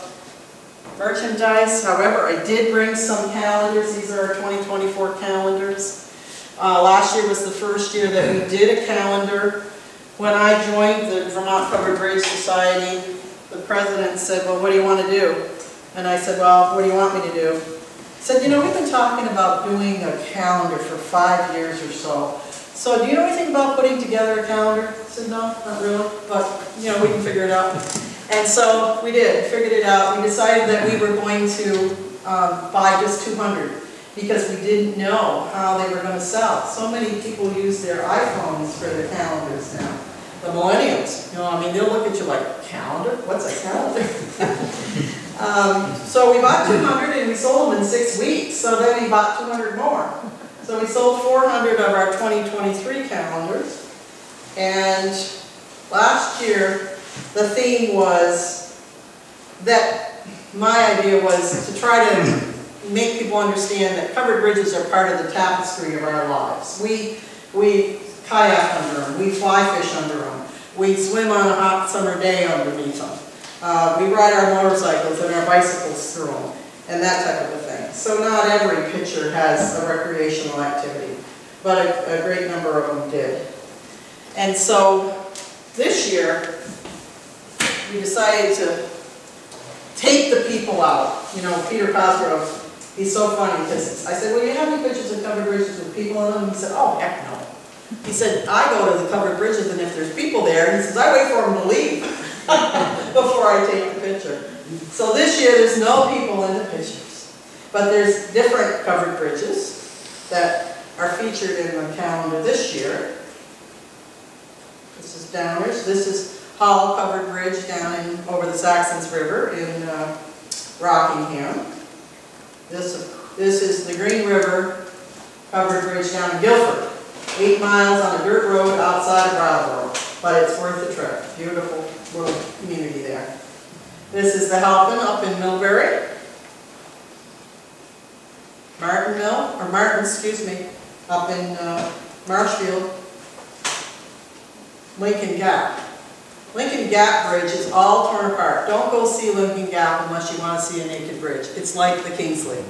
merchandise, however, I did bring some calendars. These are our 2024 calendars. Last year was the first year that we did a calendar. When I joined the Vermont Covered Bridge Society, the president said, well, what do you want to do? And I said, well, what do you want me to do? He said, you know, we've been talking about doing a calendar for 5 years or so. So do you know anything about putting together a calendar? I said, no, not really, but you know, we can figure it out. And so we did, figured it out. We decided that we were going to buy just 200 because we didn't know how they were going to sell. So many people use their iPhones for their calendars now. The millennials, you know, I mean, they'll look at you like, calendar? What's a calendar? So we bought 200 and we sold them in 6 weeks. So then we bought 200 more. So we sold 400 of our 2023 calendars. And last year, the theme was that my idea was to try to make people understand that covered bridges are part of the tapestry of our lives. We kayak under them, we fly fish under them, we swim on a hot summer day underneath them, we ride our motorcycles and our bicycles through them, and that type of a thing. So not every picture has a recreational activity, but a great number of them did. And so this year, we decided to take the people out. You know, Peter Cosgrove, he's so funny because I said, well, you have any pictures of covered bridges with people in them? He said, oh, heck no. He said, I go to the covered bridges and if there's people there, he says, I wait for them to leave before I take the picture. So this year, there's no people in the pictures. But there's different covered bridges that are featured in the calendar this year. This is Downers. This is Hall Covered Bridge down over the Saxons River in Rockingham. This is the Green River Covered Bridge down in Guilford. 8 miles on a dirt road outside of Brattleboro, but it's worth the trip. Beautiful little community there. This is the Halpin up in Millbury. Martin, up in Marshfield. Lincoln Gap. Lincoln Gap Bridge is all torn apart. Don't go see Lincoln Gap unless you want to see a naked bridge. It's like the Kingsley.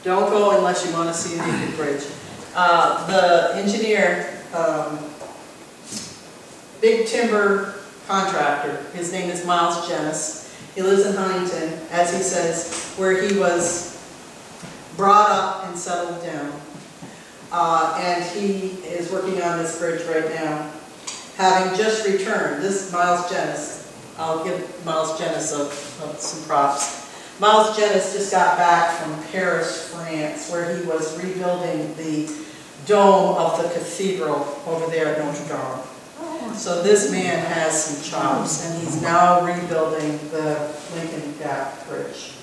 Don't go unless you want to see a naked bridge. The engineer, big timber contractor, his name is Miles Jennis. He lives in Huntington, as he says, where he was brought up and settled down. And he is working on this bridge right now. Having just returned, this Miles Jennis, I'll give Miles Jennis some props. Miles Jennis just got back from Paris, France, where he was rebuilding the dome of the cathedral over there at Notre Dame. So this man has some chops, and he's now rebuilding the Lincoln Gap Bridge.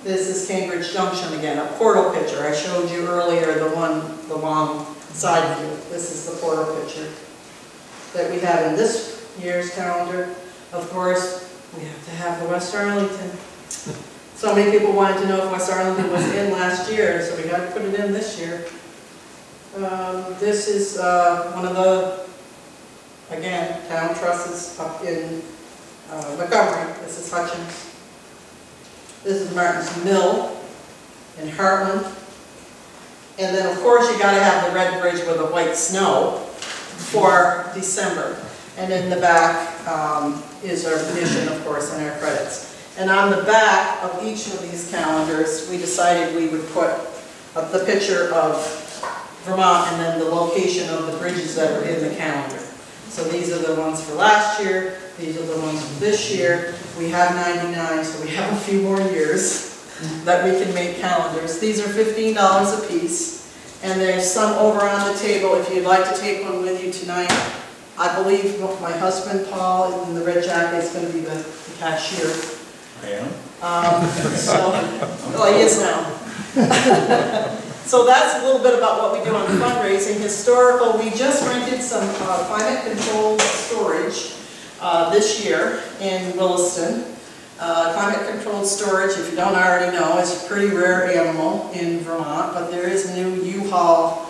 This is Cambridge Junction again, a portal picture. I showed you earlier the long side view. This is the portal picture that we have in this year's calendar. Of course, we have to have the West Arlington. So many people wanted to know if West Arlington was in last year, so we got to put it in this year. This is one of the, again, town trusses up in Montgomery. This is Hutchins. This is Martin's Mill in Heartland. And then, of course, you gotta have the red bridge with the white snow for December. And in the back is our mission, of course, and our credits. And on the back of each of these calendars, we decided we would put the picture of Vermont and then the location of the bridges that are in the calendar. So these are the ones for last year, these are the ones for this year. We have 99, so we have a few more years that we can make calendars. These are $15 a piece, and there's some over on the table if you'd like to take one with you tonight. I believe my husband, Paul, in the red jacket is going to be the cashier. I am? Well, he is now. So that's a little bit about what we do on fundraising. Historical, we just rented some climate-controlled storage this year in Williston. Climate-controlled storage, if you don't already know, is a pretty rare animal in Vermont, but there is a new U-Haul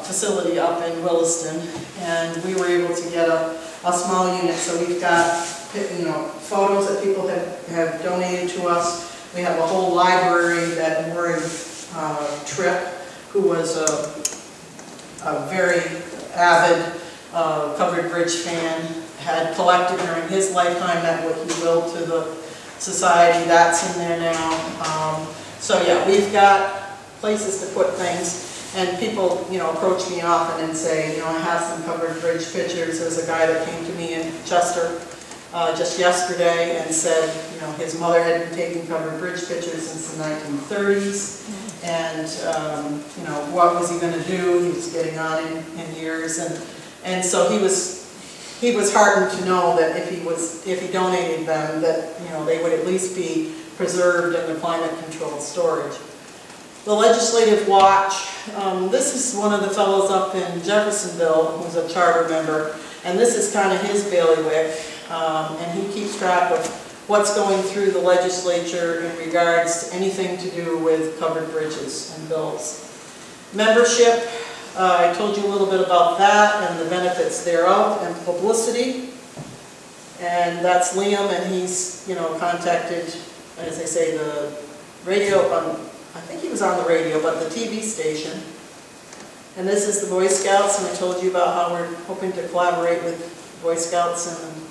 facility up in Williston, and we were able to get a small unit. So we've got, photos that people have donated to us. We have a whole library that Maury Tripp, who was a very avid Covered Bridge fan, had collected during his lifetime, that what he willed to the society. That's in there now. So yeah, we've got places to put things. And people, approach me often and say, I have some Covered Bridge pictures. There's a guy that came to me in Chester just yesterday and said, his mother had been taking Covered Bridge pictures since the 1930s. And, what was he going to do? He was getting on in years. And so he was heartened to know that if he donated them, that, they would at least be preserved in the climate-controlled storage. The Legislative Watch, this is one of the fellows up in Jeffersonville who's a charter member, and this is kind of his bailiwick, and he keeps track of what's going through the legislature in regards to anything to do with covered bridges and bills. Membership, I told you a little bit about that and the benefits thereof, and publicity, and that's Liam, and he's, contacted, as I say, the radio, I think he was on the radio, but the TV station. And this is the Boy Scouts, and I told you about how we're hoping to collaborate with Boy Scouts. And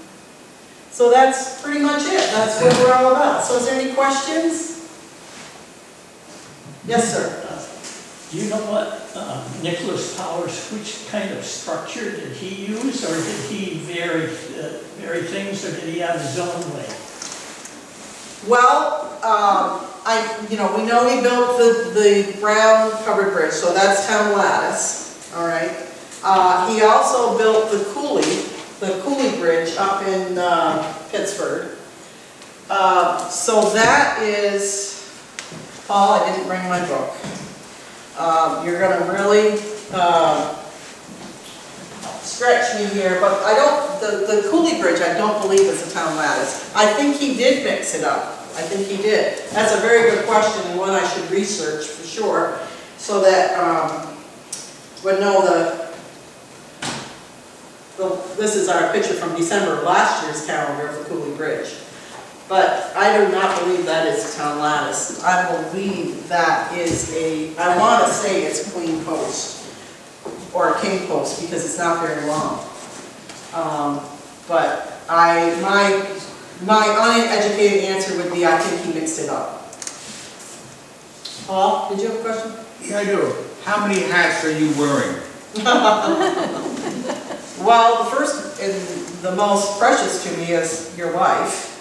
so that's pretty much it. That's what we're all about. So is there any questions? Yes, sir. Do you know what Nicholas Powers, which kind of structure did he use, or did he vary things, or did he have his own way? Well, we know he built the Brown Covered Bridge, so that's town lattice, all right. He also built the Cooley Bridge up in Pittsford. So that is, Paul, I didn't bring my book. You're gonna really stretch me here, but I don't, the Cooley Bridge I don't believe is a town lattice. I think he did mix it up. I think he did. That's a very good question, and one I should research for sure, so that would know this is our picture from December of last year's calendar of the Cooley Bridge. But I do not believe that is a town lattice. I believe that is I want to say it's a queen post or a king post because it's not very long. But my uneducated answer would be I think he mixed it up. Paul, did you have a question? Yeah, I do. How many hats are you wearing? Well, the first and the most precious to me is your wife.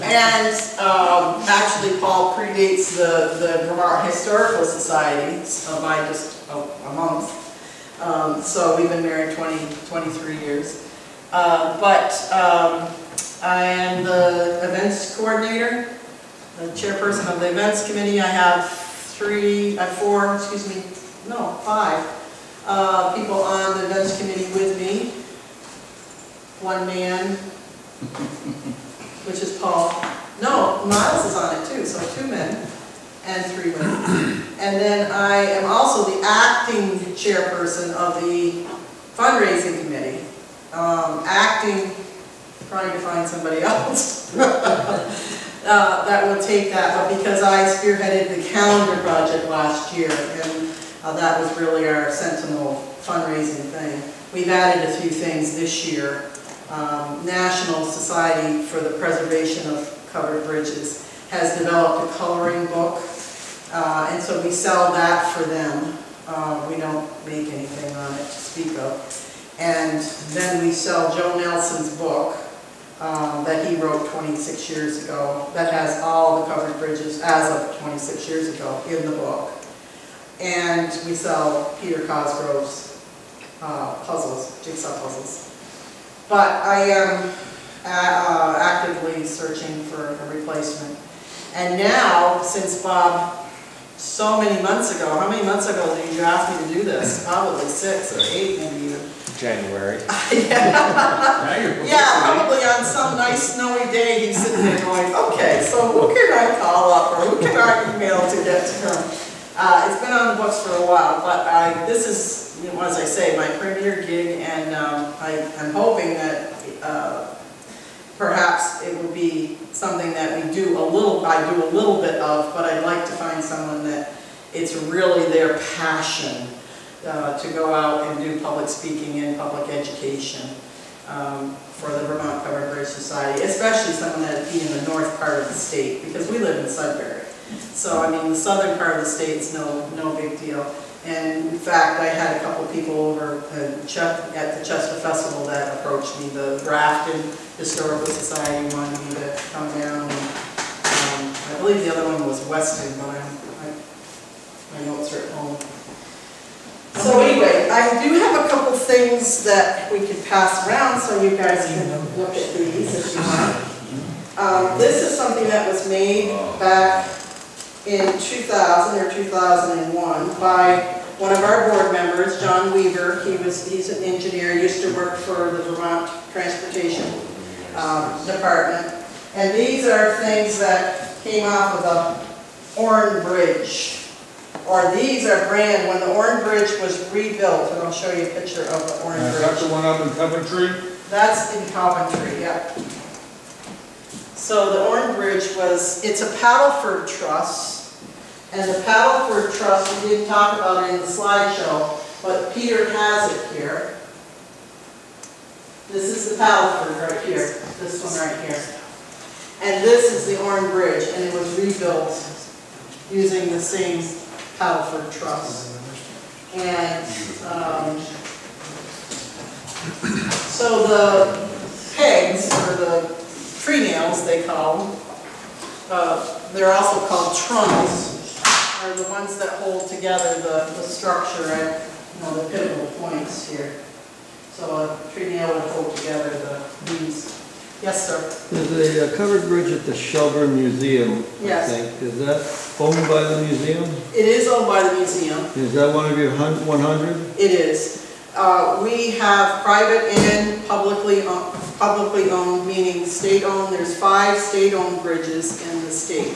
And actually Paul predates the Vermont Historical Society by just a month. So we've been married 23 years. But I am the events coordinator, the chairperson of the events committee. I have five people on the events committee with me. One man, which is Paul. No, Miles is on it too, so 2 men and 3 women. And then I am also the acting chairperson of the fundraising committee. Trying to find somebody else. that will take that, but because I spearheaded the calendar budget last year, and that was really our Sentinel fundraising thing, we've added a few things this year. National Society for the Preservation of Covered Bridges has developed a coloring book, and so we sell that for them. We don't make anything on it to speak of. And then we sell Joe Nelson's book that he wrote 26 years ago, that has all the covered bridges as of 26 years ago in the book. And we sell Peter Cosgrove's puzzles, jigsaw puzzles. But I am actively searching for a replacement. And now, since Bob, so many months ago, how many months ago did you ask me to do this? Probably 6 or 8 maybe even. January. Yeah, probably on some nice snowy day, he's sitting there going, okay, so who can I call up or who can I email to get to him? It's been on the books for a while, but this is, you know, as I say, my premier gig, and I'm hoping that perhaps it will be something that I do a little bit of, but I'd like to find someone that it's really their passion to go out and do public speaking and public education for the Vermont Covered Bridge Society, especially someone that would be in the north part of the state, because we live in Sudbury. So, I mean, the southern part of the state is no big deal. And in fact, I had a couple people over at the Chester Festival that approached me. The Grafton Historical Society wanted me to come down. And, I believe the other one was Weston, but my notes are at home. So anyway, I do have a couple things that we can pass around so you guys can look at these if you want. This is something that was made back in 2000 or 2001 by one of our board members, John Weaver. He's an engineer, used to work for the Vermont Transportation Department. And these are things that came off of the Orne Bridge. Or these are brand, when the Orne Bridge was rebuilt, and I'll show you a picture of the Orne Bridge. Is that the one up in Coventry? That's in Coventry, yeah. So the Orne Bridge it's a paddleford truss, and the paddleford truss, we didn't talk about it in the slideshow, but Peter has it here. This is the paddleford right here, this one right here. And this is the Orne Bridge, and it was rebuilt using the same paddleford truss. And so the pegs, or the tree nails they call them, they're also called trunnels, are the ones that hold together the structure at the pivotal points here. So a tree nail would hold together the beams. Yes, sir. There's a covered bridge at the Shelburne Museum, Yes. I think. Is that owned by the museum? It is owned by the museum. Is that one of your 100? It is. We have private and publicly owned, meaning state-owned. There's 5 state-owned bridges in the state.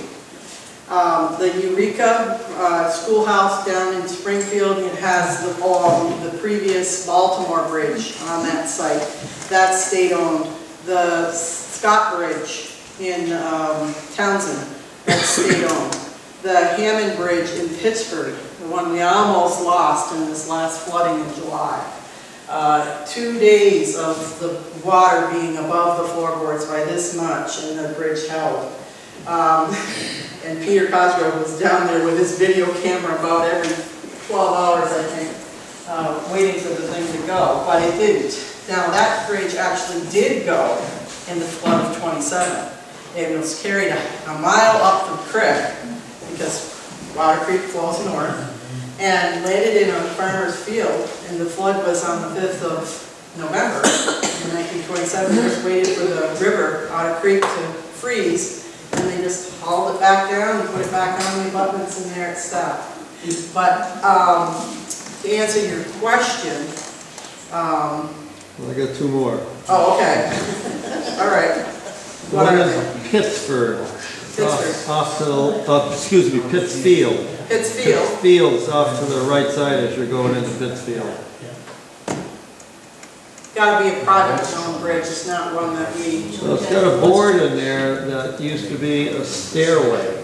The Eureka Schoolhouse down in Springfield, it has the previous Baltimore Bridge on that site. That's state-owned. The Scott Bridge in Townsend, that's state-owned. The Hammond Bridge in Pittsburgh, the one we almost lost in this last flooding in July. 2 days of the water being above the floorboards by this much, and the bridge held. And Peter Cosgrove was down there with his video camera about every 12 hours, I think, waiting for the thing to go, but it didn't. Now, that bridge actually did go in the flood of 27. It was carried a mile up the creek, because Water Creek flows north, and landed in a farmer's field, and the flood was on the 5th of November in 1927. They just waited for the river, Otter Creek, to freeze, and they just hauled it back down and put it back on the abutments, and there it stopped. But to answer your question, Well, I got 2 more. oh, okay. All right. What One are is they? Pittsford. Pittsford. Off to the, excuse me, Pittsfield. Pittsfield. Pittsfield's off to the right side as you're going into Pittsfield. gotta be a privately owned bridge, it's not one that we. So it's got a board in there that used to be a stairway.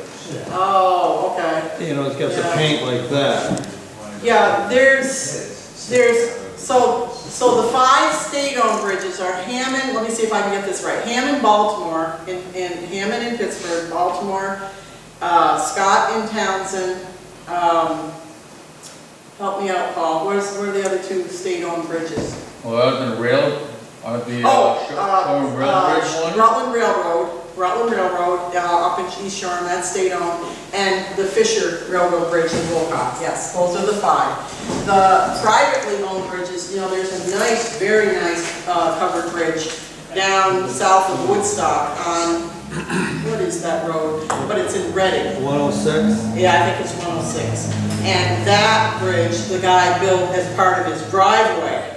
Oh, okay. You know, it's got the paint like that. Yeah, so the 5 state-owned bridges are Hammond, let me see if I can get this right. Hammond, Baltimore, in Hammond in Pittsburgh, Baltimore, Scott in Townsend, help me out, Paul, where are the other 2 state-owned bridges? Well, the rail, or the, Covered Bridge one? Rutland Railroad, up in East Shore, that's state-owned, and the Fisher Railroad Bridge in Wolcott, yes, those are the 5. The privately owned bridges, you know, there's a nice, very nice, covered bridge down south of Woodstock on, what is that road? But it's in Reading. 106? Yeah, I think it's 106. And that bridge, the guy built as part of his driveway.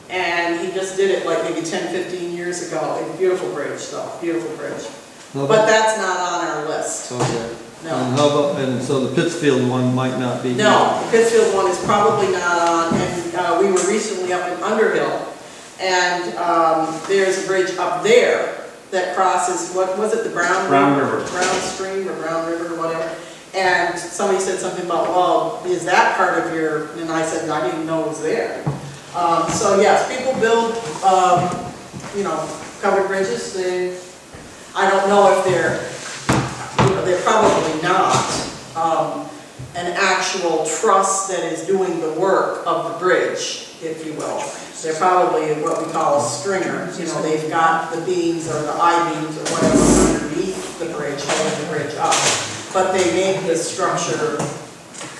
And he just did it like maybe 10, 15 years ago. It's a beautiful bridge though, beautiful bridge. But that's not on our list. Okay. No. And how about, and so the Pittsfield one might not be? No, the Pittsfield one is probably not on. And we were recently up in Underhill. And there's a bridge up there that crosses, what was it, the Brown River? Brown Stream or Brown River or whatever. And somebody said something about, well, is that part of your, and I said, I didn't even know it was there. So yes, people build, you know, covered bridges. I don't know if they're probably not an actual truss that is doing the work of the bridge, if you will. They're probably what we call a stringer. You know, they've got the beams or the I-beams or whatever underneath the bridge, holding the bridge up. But they make the structure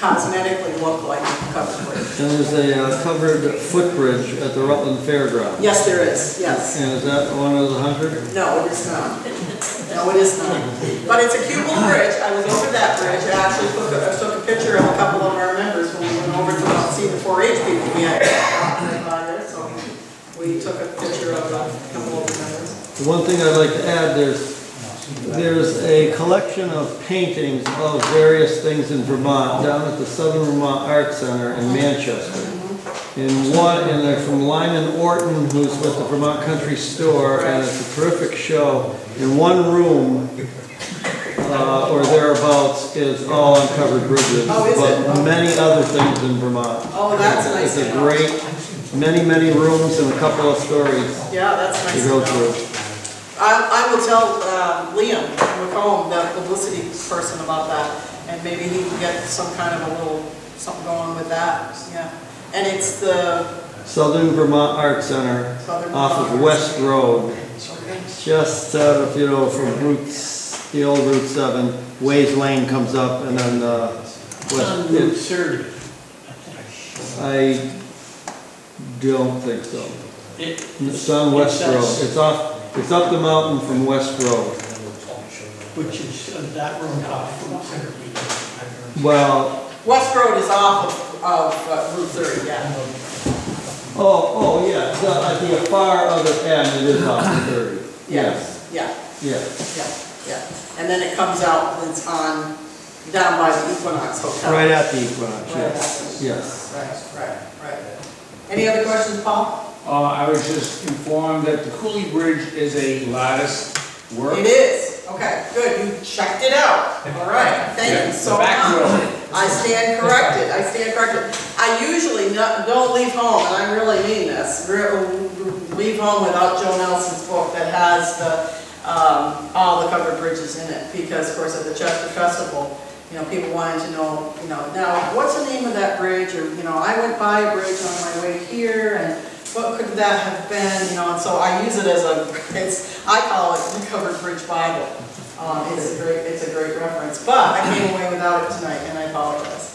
cosmetically look like a covered bridge. And there's a covered footbridge at the Rutland Fairgrounds. Yes, there is, yes. And is that one of the 100? No, it is not. No, it is not. But it's a cute little bridge. I was over that bridge. I actually took a picture of a couple of our members when we went over to see the 4-H people. We had by there, so we took a picture of a couple of the members. The one thing I'd like to add, there's a collection of paintings of various things in Vermont down at the Southern Vermont Art Center in Manchester. And they're from Lyman Orton, who's with the Vermont Country Store, and it's a terrific show. In one room, or thereabouts, is all uncovered bridges. Oh, is it? But many other things in Vermont. Oh, that's nice. It's a great, many rooms and a couple of stories Yeah, that's nice to go know. through. I will tell Liam McComb, the publicity person, about that, and maybe he can get some kind of a little something going with that. Yeah, and it's the Southern Vermont Art Center off of West Road, just you know, from the old Route 7, Ways Lane comes up, and then On Route 30. I don't think so. It's on West It Road. says- It's up the mountain from West Road. Which is that road off Route 30. Well, West Road is off of Route 30. Yeah. oh yeah, so at the far other end, it is off the 30. Yes. Yeah. Yes. Yeah. And then it comes out. It's on down by the Equinox Hotel. Right at the Equinox. Right Yes. at Yes. Right. Any other questions, Paul? I was just informed that the Cooley Bridge is a lattice work. It is. Okay, good. You checked it out. All right. Thank you so The back much. row. I stand corrected. I usually don't leave home, and I really mean this, leave home without Joe Nelson's book that has all the covered bridges in it, because of course at the Chester Festival, you know, people wanted to know, you know, now what's the name of that bridge, or, you know, I went by a bridge on my way here, and what could that have been, you know, and so I use it as I call it the Covered Bridge Bible. It's a great reference, but I came away without it tonight, and I apologize.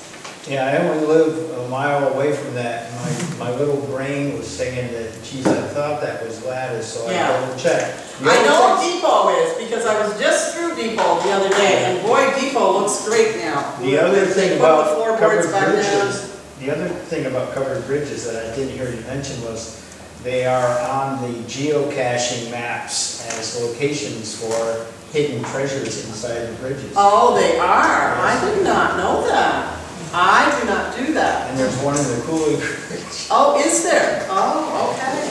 Yeah, I only live a mile away from that. My little brain was saying that, geez, I thought that was lattice, so I Yeah. double checked. I know Depot is, because I was just through Depot the other day, and boy, Depot looks great now. The other thing They about put the floorboards covered back down. bridges, the other thing about covered bridges that I didn't hear you mention was they are on the geocaching maps as locations for hidden treasures inside the bridges. Oh, they are. I did not know that. I do not do that. And there's one in the Cooley Bridge. Oh, is there? Oh, okay.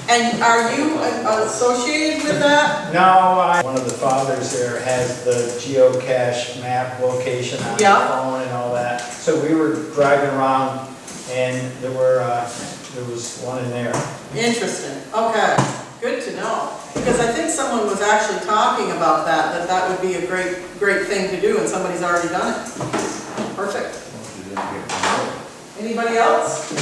And are you associated with that? No, one of the fathers there has the geocache map location on his Yeah. phone and all that. So we were driving around and there was one in there. Interesting, okay, good to know. Because I think someone was actually talking about that would be a great thing to do, and somebody's already done it. Perfect. Anybody else?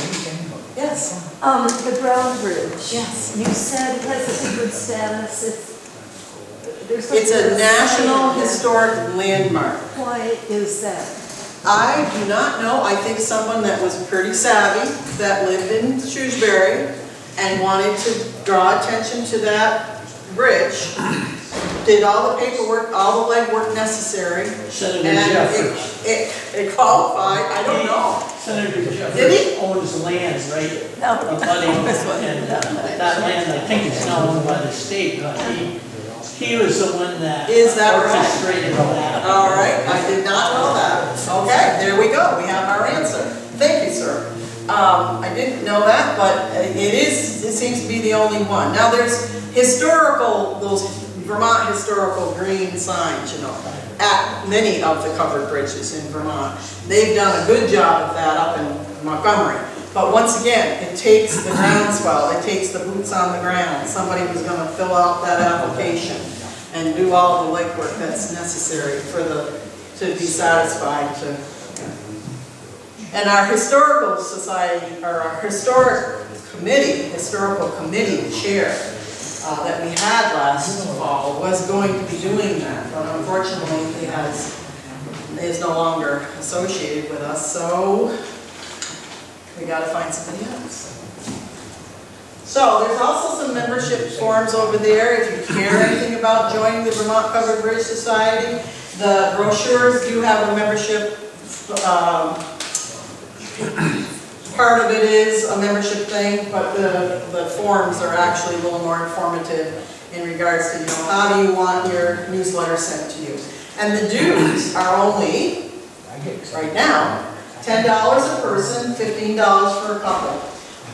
Yes. The Brown Bridge. Yes. You said it has a secret status, there's It's something a National there. Historic Landmark. Why is that? I do not know, I think someone that was pretty savvy, that lived in Shrewsbury, and wanted to draw attention to that bridge, did all the paperwork, all the legwork necessary. Senator And Jeffers. it qualified, I don't know. Senator Did he? Jeffers owns land, right? No. Abutting, and that land, I think is now owned by the state, but he was the one that Is that right? orchestrated all that. All right, I did not know that. Okay, there we go, we have our answer. Thank you, sir. I didn't know that, but it seems to be the only one. Now, there's historical, those Vermont historical green signs, at many of the covered bridges in Vermont. They've done a good job of that up in Montgomery. But once again, it takes the groundswell, it takes the boots on the ground, somebody who's gonna fill out that application and do all the legwork that's necessary to be satisfied to. And our historical society, or our historical committee chair that we had last fall was going to be doing that, but unfortunately he is no longer associated with us, so we gotta find somebody else. So there's also some membership forms over there if you care anything about joining the Vermont Covered Bridge Society. The brochures do have a membership, part of it is a membership thing, but the forms are actually a little more informative in regards to, how do you want your newsletter sent to you. And the dues are only, right now, $10 a person, $15 for a couple.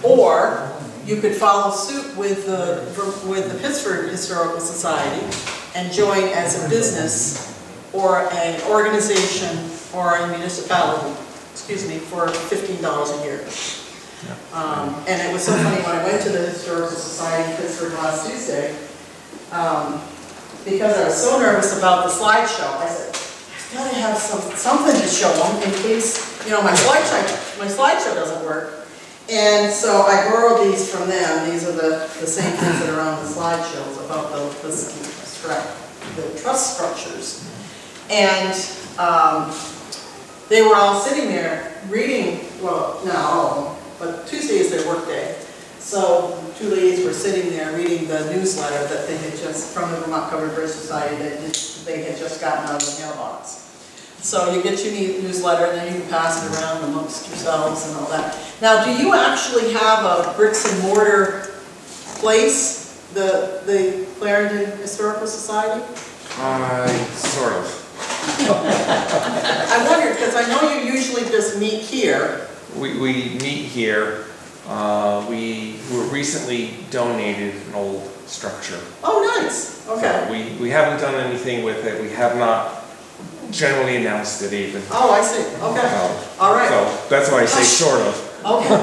Or you could follow suit with the Pittsford Historical Society and join as a business or an organization or a municipality, for $15 a year. And it was so funny when I went to the Historical Society in Pittsburgh last Tuesday, because I was so nervous about the slideshow. I said, I've got to have something to show them in case, my slideshow doesn't work. And so I borrowed these from them. These are the same things that are on the slideshows about the trust structures. And they were all sitting there reading, well, not all of them, but Tuesday is their work day. So the two ladies were sitting there reading the newsletter that they had just, from the Vermont Covered Bridge Society, that they had just gotten out of the mailbox. So you get your newsletter and then you can pass it around amongst yourselves and all that. Now, do you actually have a bricks and mortar place, the Clarendon Historical Society? Sort of. I wondered, because I know you usually just meet here. We meet here. We were recently donated an old structure. Oh, nice, okay. So we haven't done anything with it. We have not generally announced it even. Oh, I see, okay, all right. So that's why I say sort of. Okay.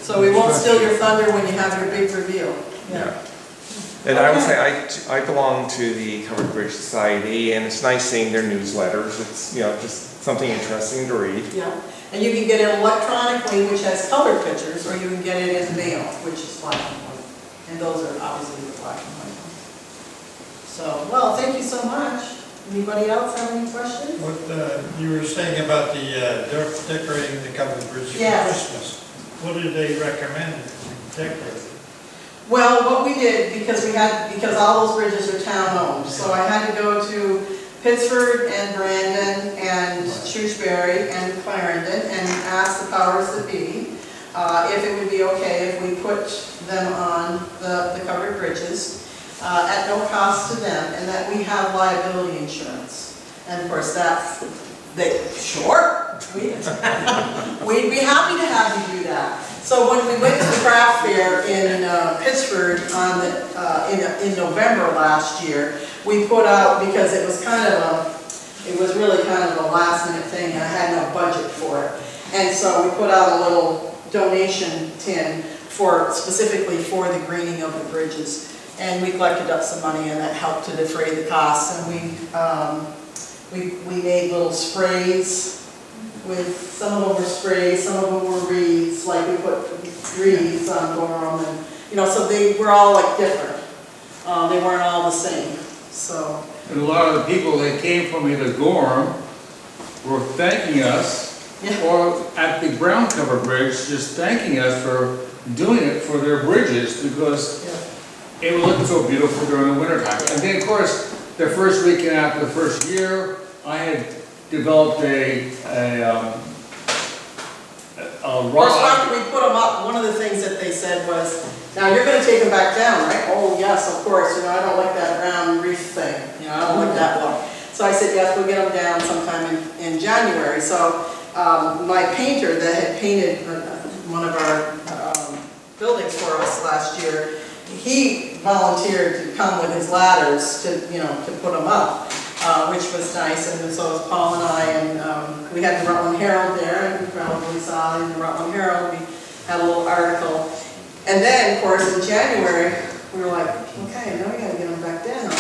So we won't steal your thunder when you have your big reveal. Yeah. And I would say I belong to the Covered Bridge Society, and it's nice seeing their newsletters. It's just something interesting to read. Yeah, and you can get it electronically, which has colored pictures, or you can get it in the mail, which is black and white. And those are obviously the black and white ones. So, well, thank you so much. Anybody else have any questions? What you were saying about the decorating the covered bridge for Yes. Christmas, what did they recommend decorating? Well, what we did, because all those bridges are town-owned, so I had to go to Pittsford and Brandon and Shrewsbury and Clarendon and ask the powers that be if it would be okay if we put them on the covered bridges at no cost to them, and that we have liability insurance. And of course, sure, we'd be happy to have you do that. So when we went to the craft fair in Pittsburgh on in November last year, we put out, because it was really kind of a last minute thing and I had no budget for it. And so we put out a little donation tin specifically for the greening of the bridges. And we collected up some money and that helped to defray the costs. And we made little sprays. Some of them were sprays, some of them were wreaths, like we put wreaths on Gorham, and so they were all like different. They weren't all the same. So. And a lot of the people that came from either Gorham were thanking us, or at the Brown Covered Bridge, just thanking us for doing it for their bridges, because it would look so beautiful during the wintertime. And then, of course, the first weekend after the first year, I had developed a First after we put them up, one of the things that they said was, now you're going to take them back down, right? Oh yes, of course, I don't like that round reef thing, I don't like that look. So I said, yes, we'll get them down sometime in January. So my painter that had painted one of our buildings for us last year, he volunteered to come with his ladders to put them up. Which was nice, and so was Paul and I, and we had the Rutland Herald there, and you probably saw in the Rutland Herald, we had a little article. And then, of course, in January, we were like, okay, now we gotta get them back down.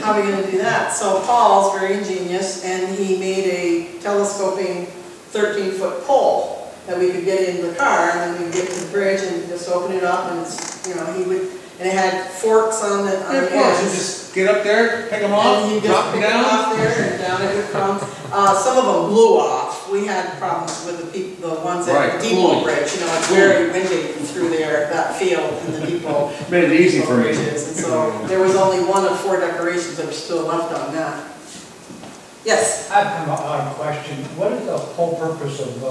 How are we gonna do that? So Paul's very ingenious, and he made a telescoping 13-foot pole that we could get in the car, and then we'd get to the bridge and just open it up, and it's, he would, and it had forks on the of course, you just get up there, pick them off, drop them down. Off there and down it would come. Some of them blew off. We had problems with the ones at the Depot Bridge. It's very windy through there, that field in the Depot. Made it easy for me. And so there was only one of 4 decorations that were still left on that. Yes? I have an odd question. What is the whole purpose of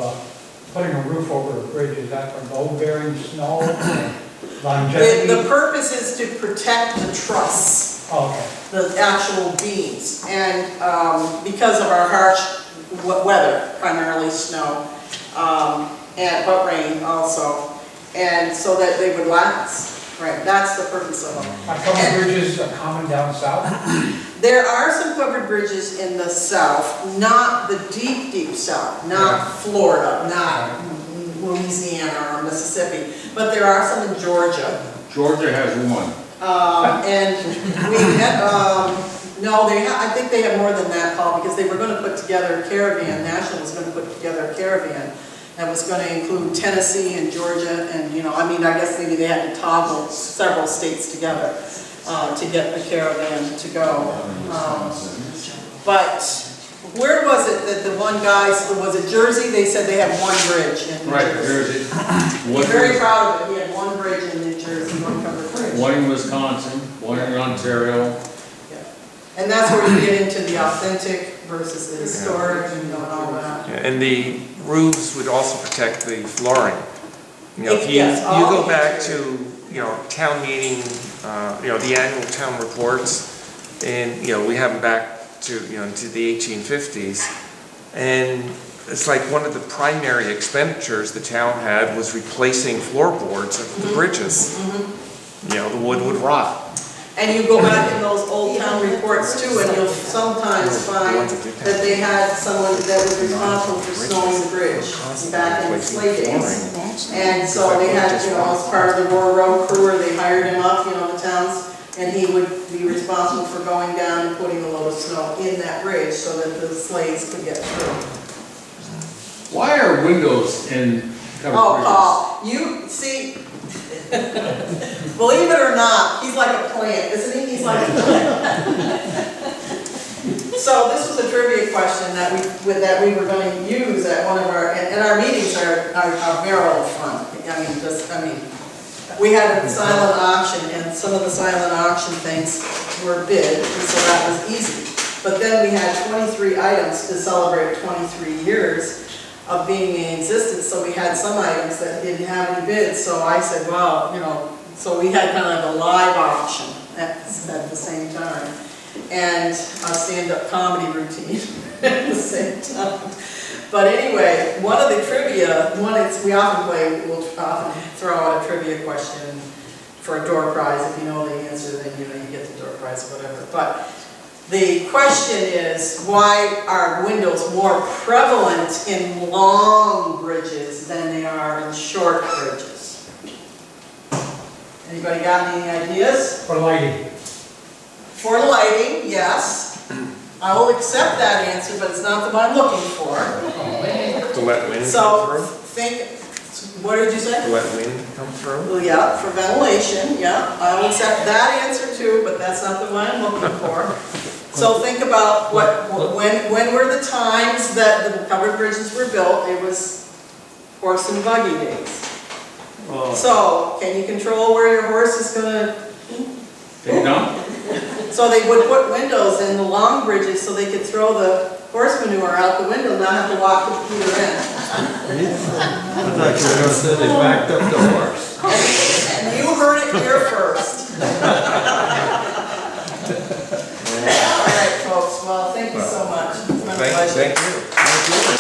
putting a roof over a bridge? Is that for load-bearing snow? Longevity? The purpose is to protect the truss. Okay. The actual beams, and because of our harsh weather, primarily snow, but rain also, and so that they would last. Right, that's the purpose of them. Are covered bridges common down south? There are some covered bridges in the south, not the deep south, not Florida, not Louisiana or Mississippi, but there are some in Georgia. Georgia has one. And we had, I think they have more than that, Paul, because they were going to put together a caravan. National was going to put together a caravan that was going to include Tennessee and Georgia, and I guess maybe they had to toggle several states together to get the caravan to go. But where was it that the one guy, was it Jersey? They said they have one bridge in New Jersey. He's very proud of it. He had one bridge in New Jersey, one covered bridge. One in Wisconsin, one in Ontario. Yeah. And that's where you get into the authentic versus the historic and all that. Yeah, and the roofs would also protect the flooring. If you Yes, go back to town meeting, the annual town reports, and we have them back to to the 1850s, and it's like one of the primary expenditures the town had was replacing floorboards of the bridges. The wood would rot. And you go back in those old town reports too, and you'll sometimes find that they had someone that was responsible for snowing the bridge back in the sleigh days. And so they had, as part of the Royal Road crew, or they hired him up, the towns, and he would be responsible for going down and putting a load of snow in that bridge so that the sleighs could get through. Why are windows in covered bridges? Paul, you see, believe it or not, he's like a plant, isn't he? He's like a plant. So this was a trivia question that we were going to use at one of our, and our meetings are very fun. We had a silent auction, and some of the silent auction things were bid, and so that was easy. But then we had 23 items to celebrate 23 years of being in existence, so we had some items that didn't have any bids, so I said, well, so we had kind of a live auction at the same time, and a stand-up comedy routine at the same time. But anyway, one of the trivia, we often play, we'll often throw out a trivia question for a door prize. If you know the answer, then you get the door prize, whatever. But the question is, why are windows more prevalent in long bridges than they are in short bridges? Anybody got any ideas? For lighting. For lighting, yes. I will accept that answer, but it's not the one I'm looking for. To let wind come So through? what did you say? To let wind come through? Well, yeah, for ventilation, yeah. I will accept that answer too, but that's not the one I'm looking for. So think about when were the times that the covered bridges were built? It was horse and buggy days. So, can you control where your horse is gonna? Take it down? So they would put windows in the long bridges so they could throw the horse manure out the window, not have to walk to the other end. I thought you were gonna say they backed up the horse. And you heard it here first. All right, folks, well, thank you so much. It's been a pleasure. Thank you.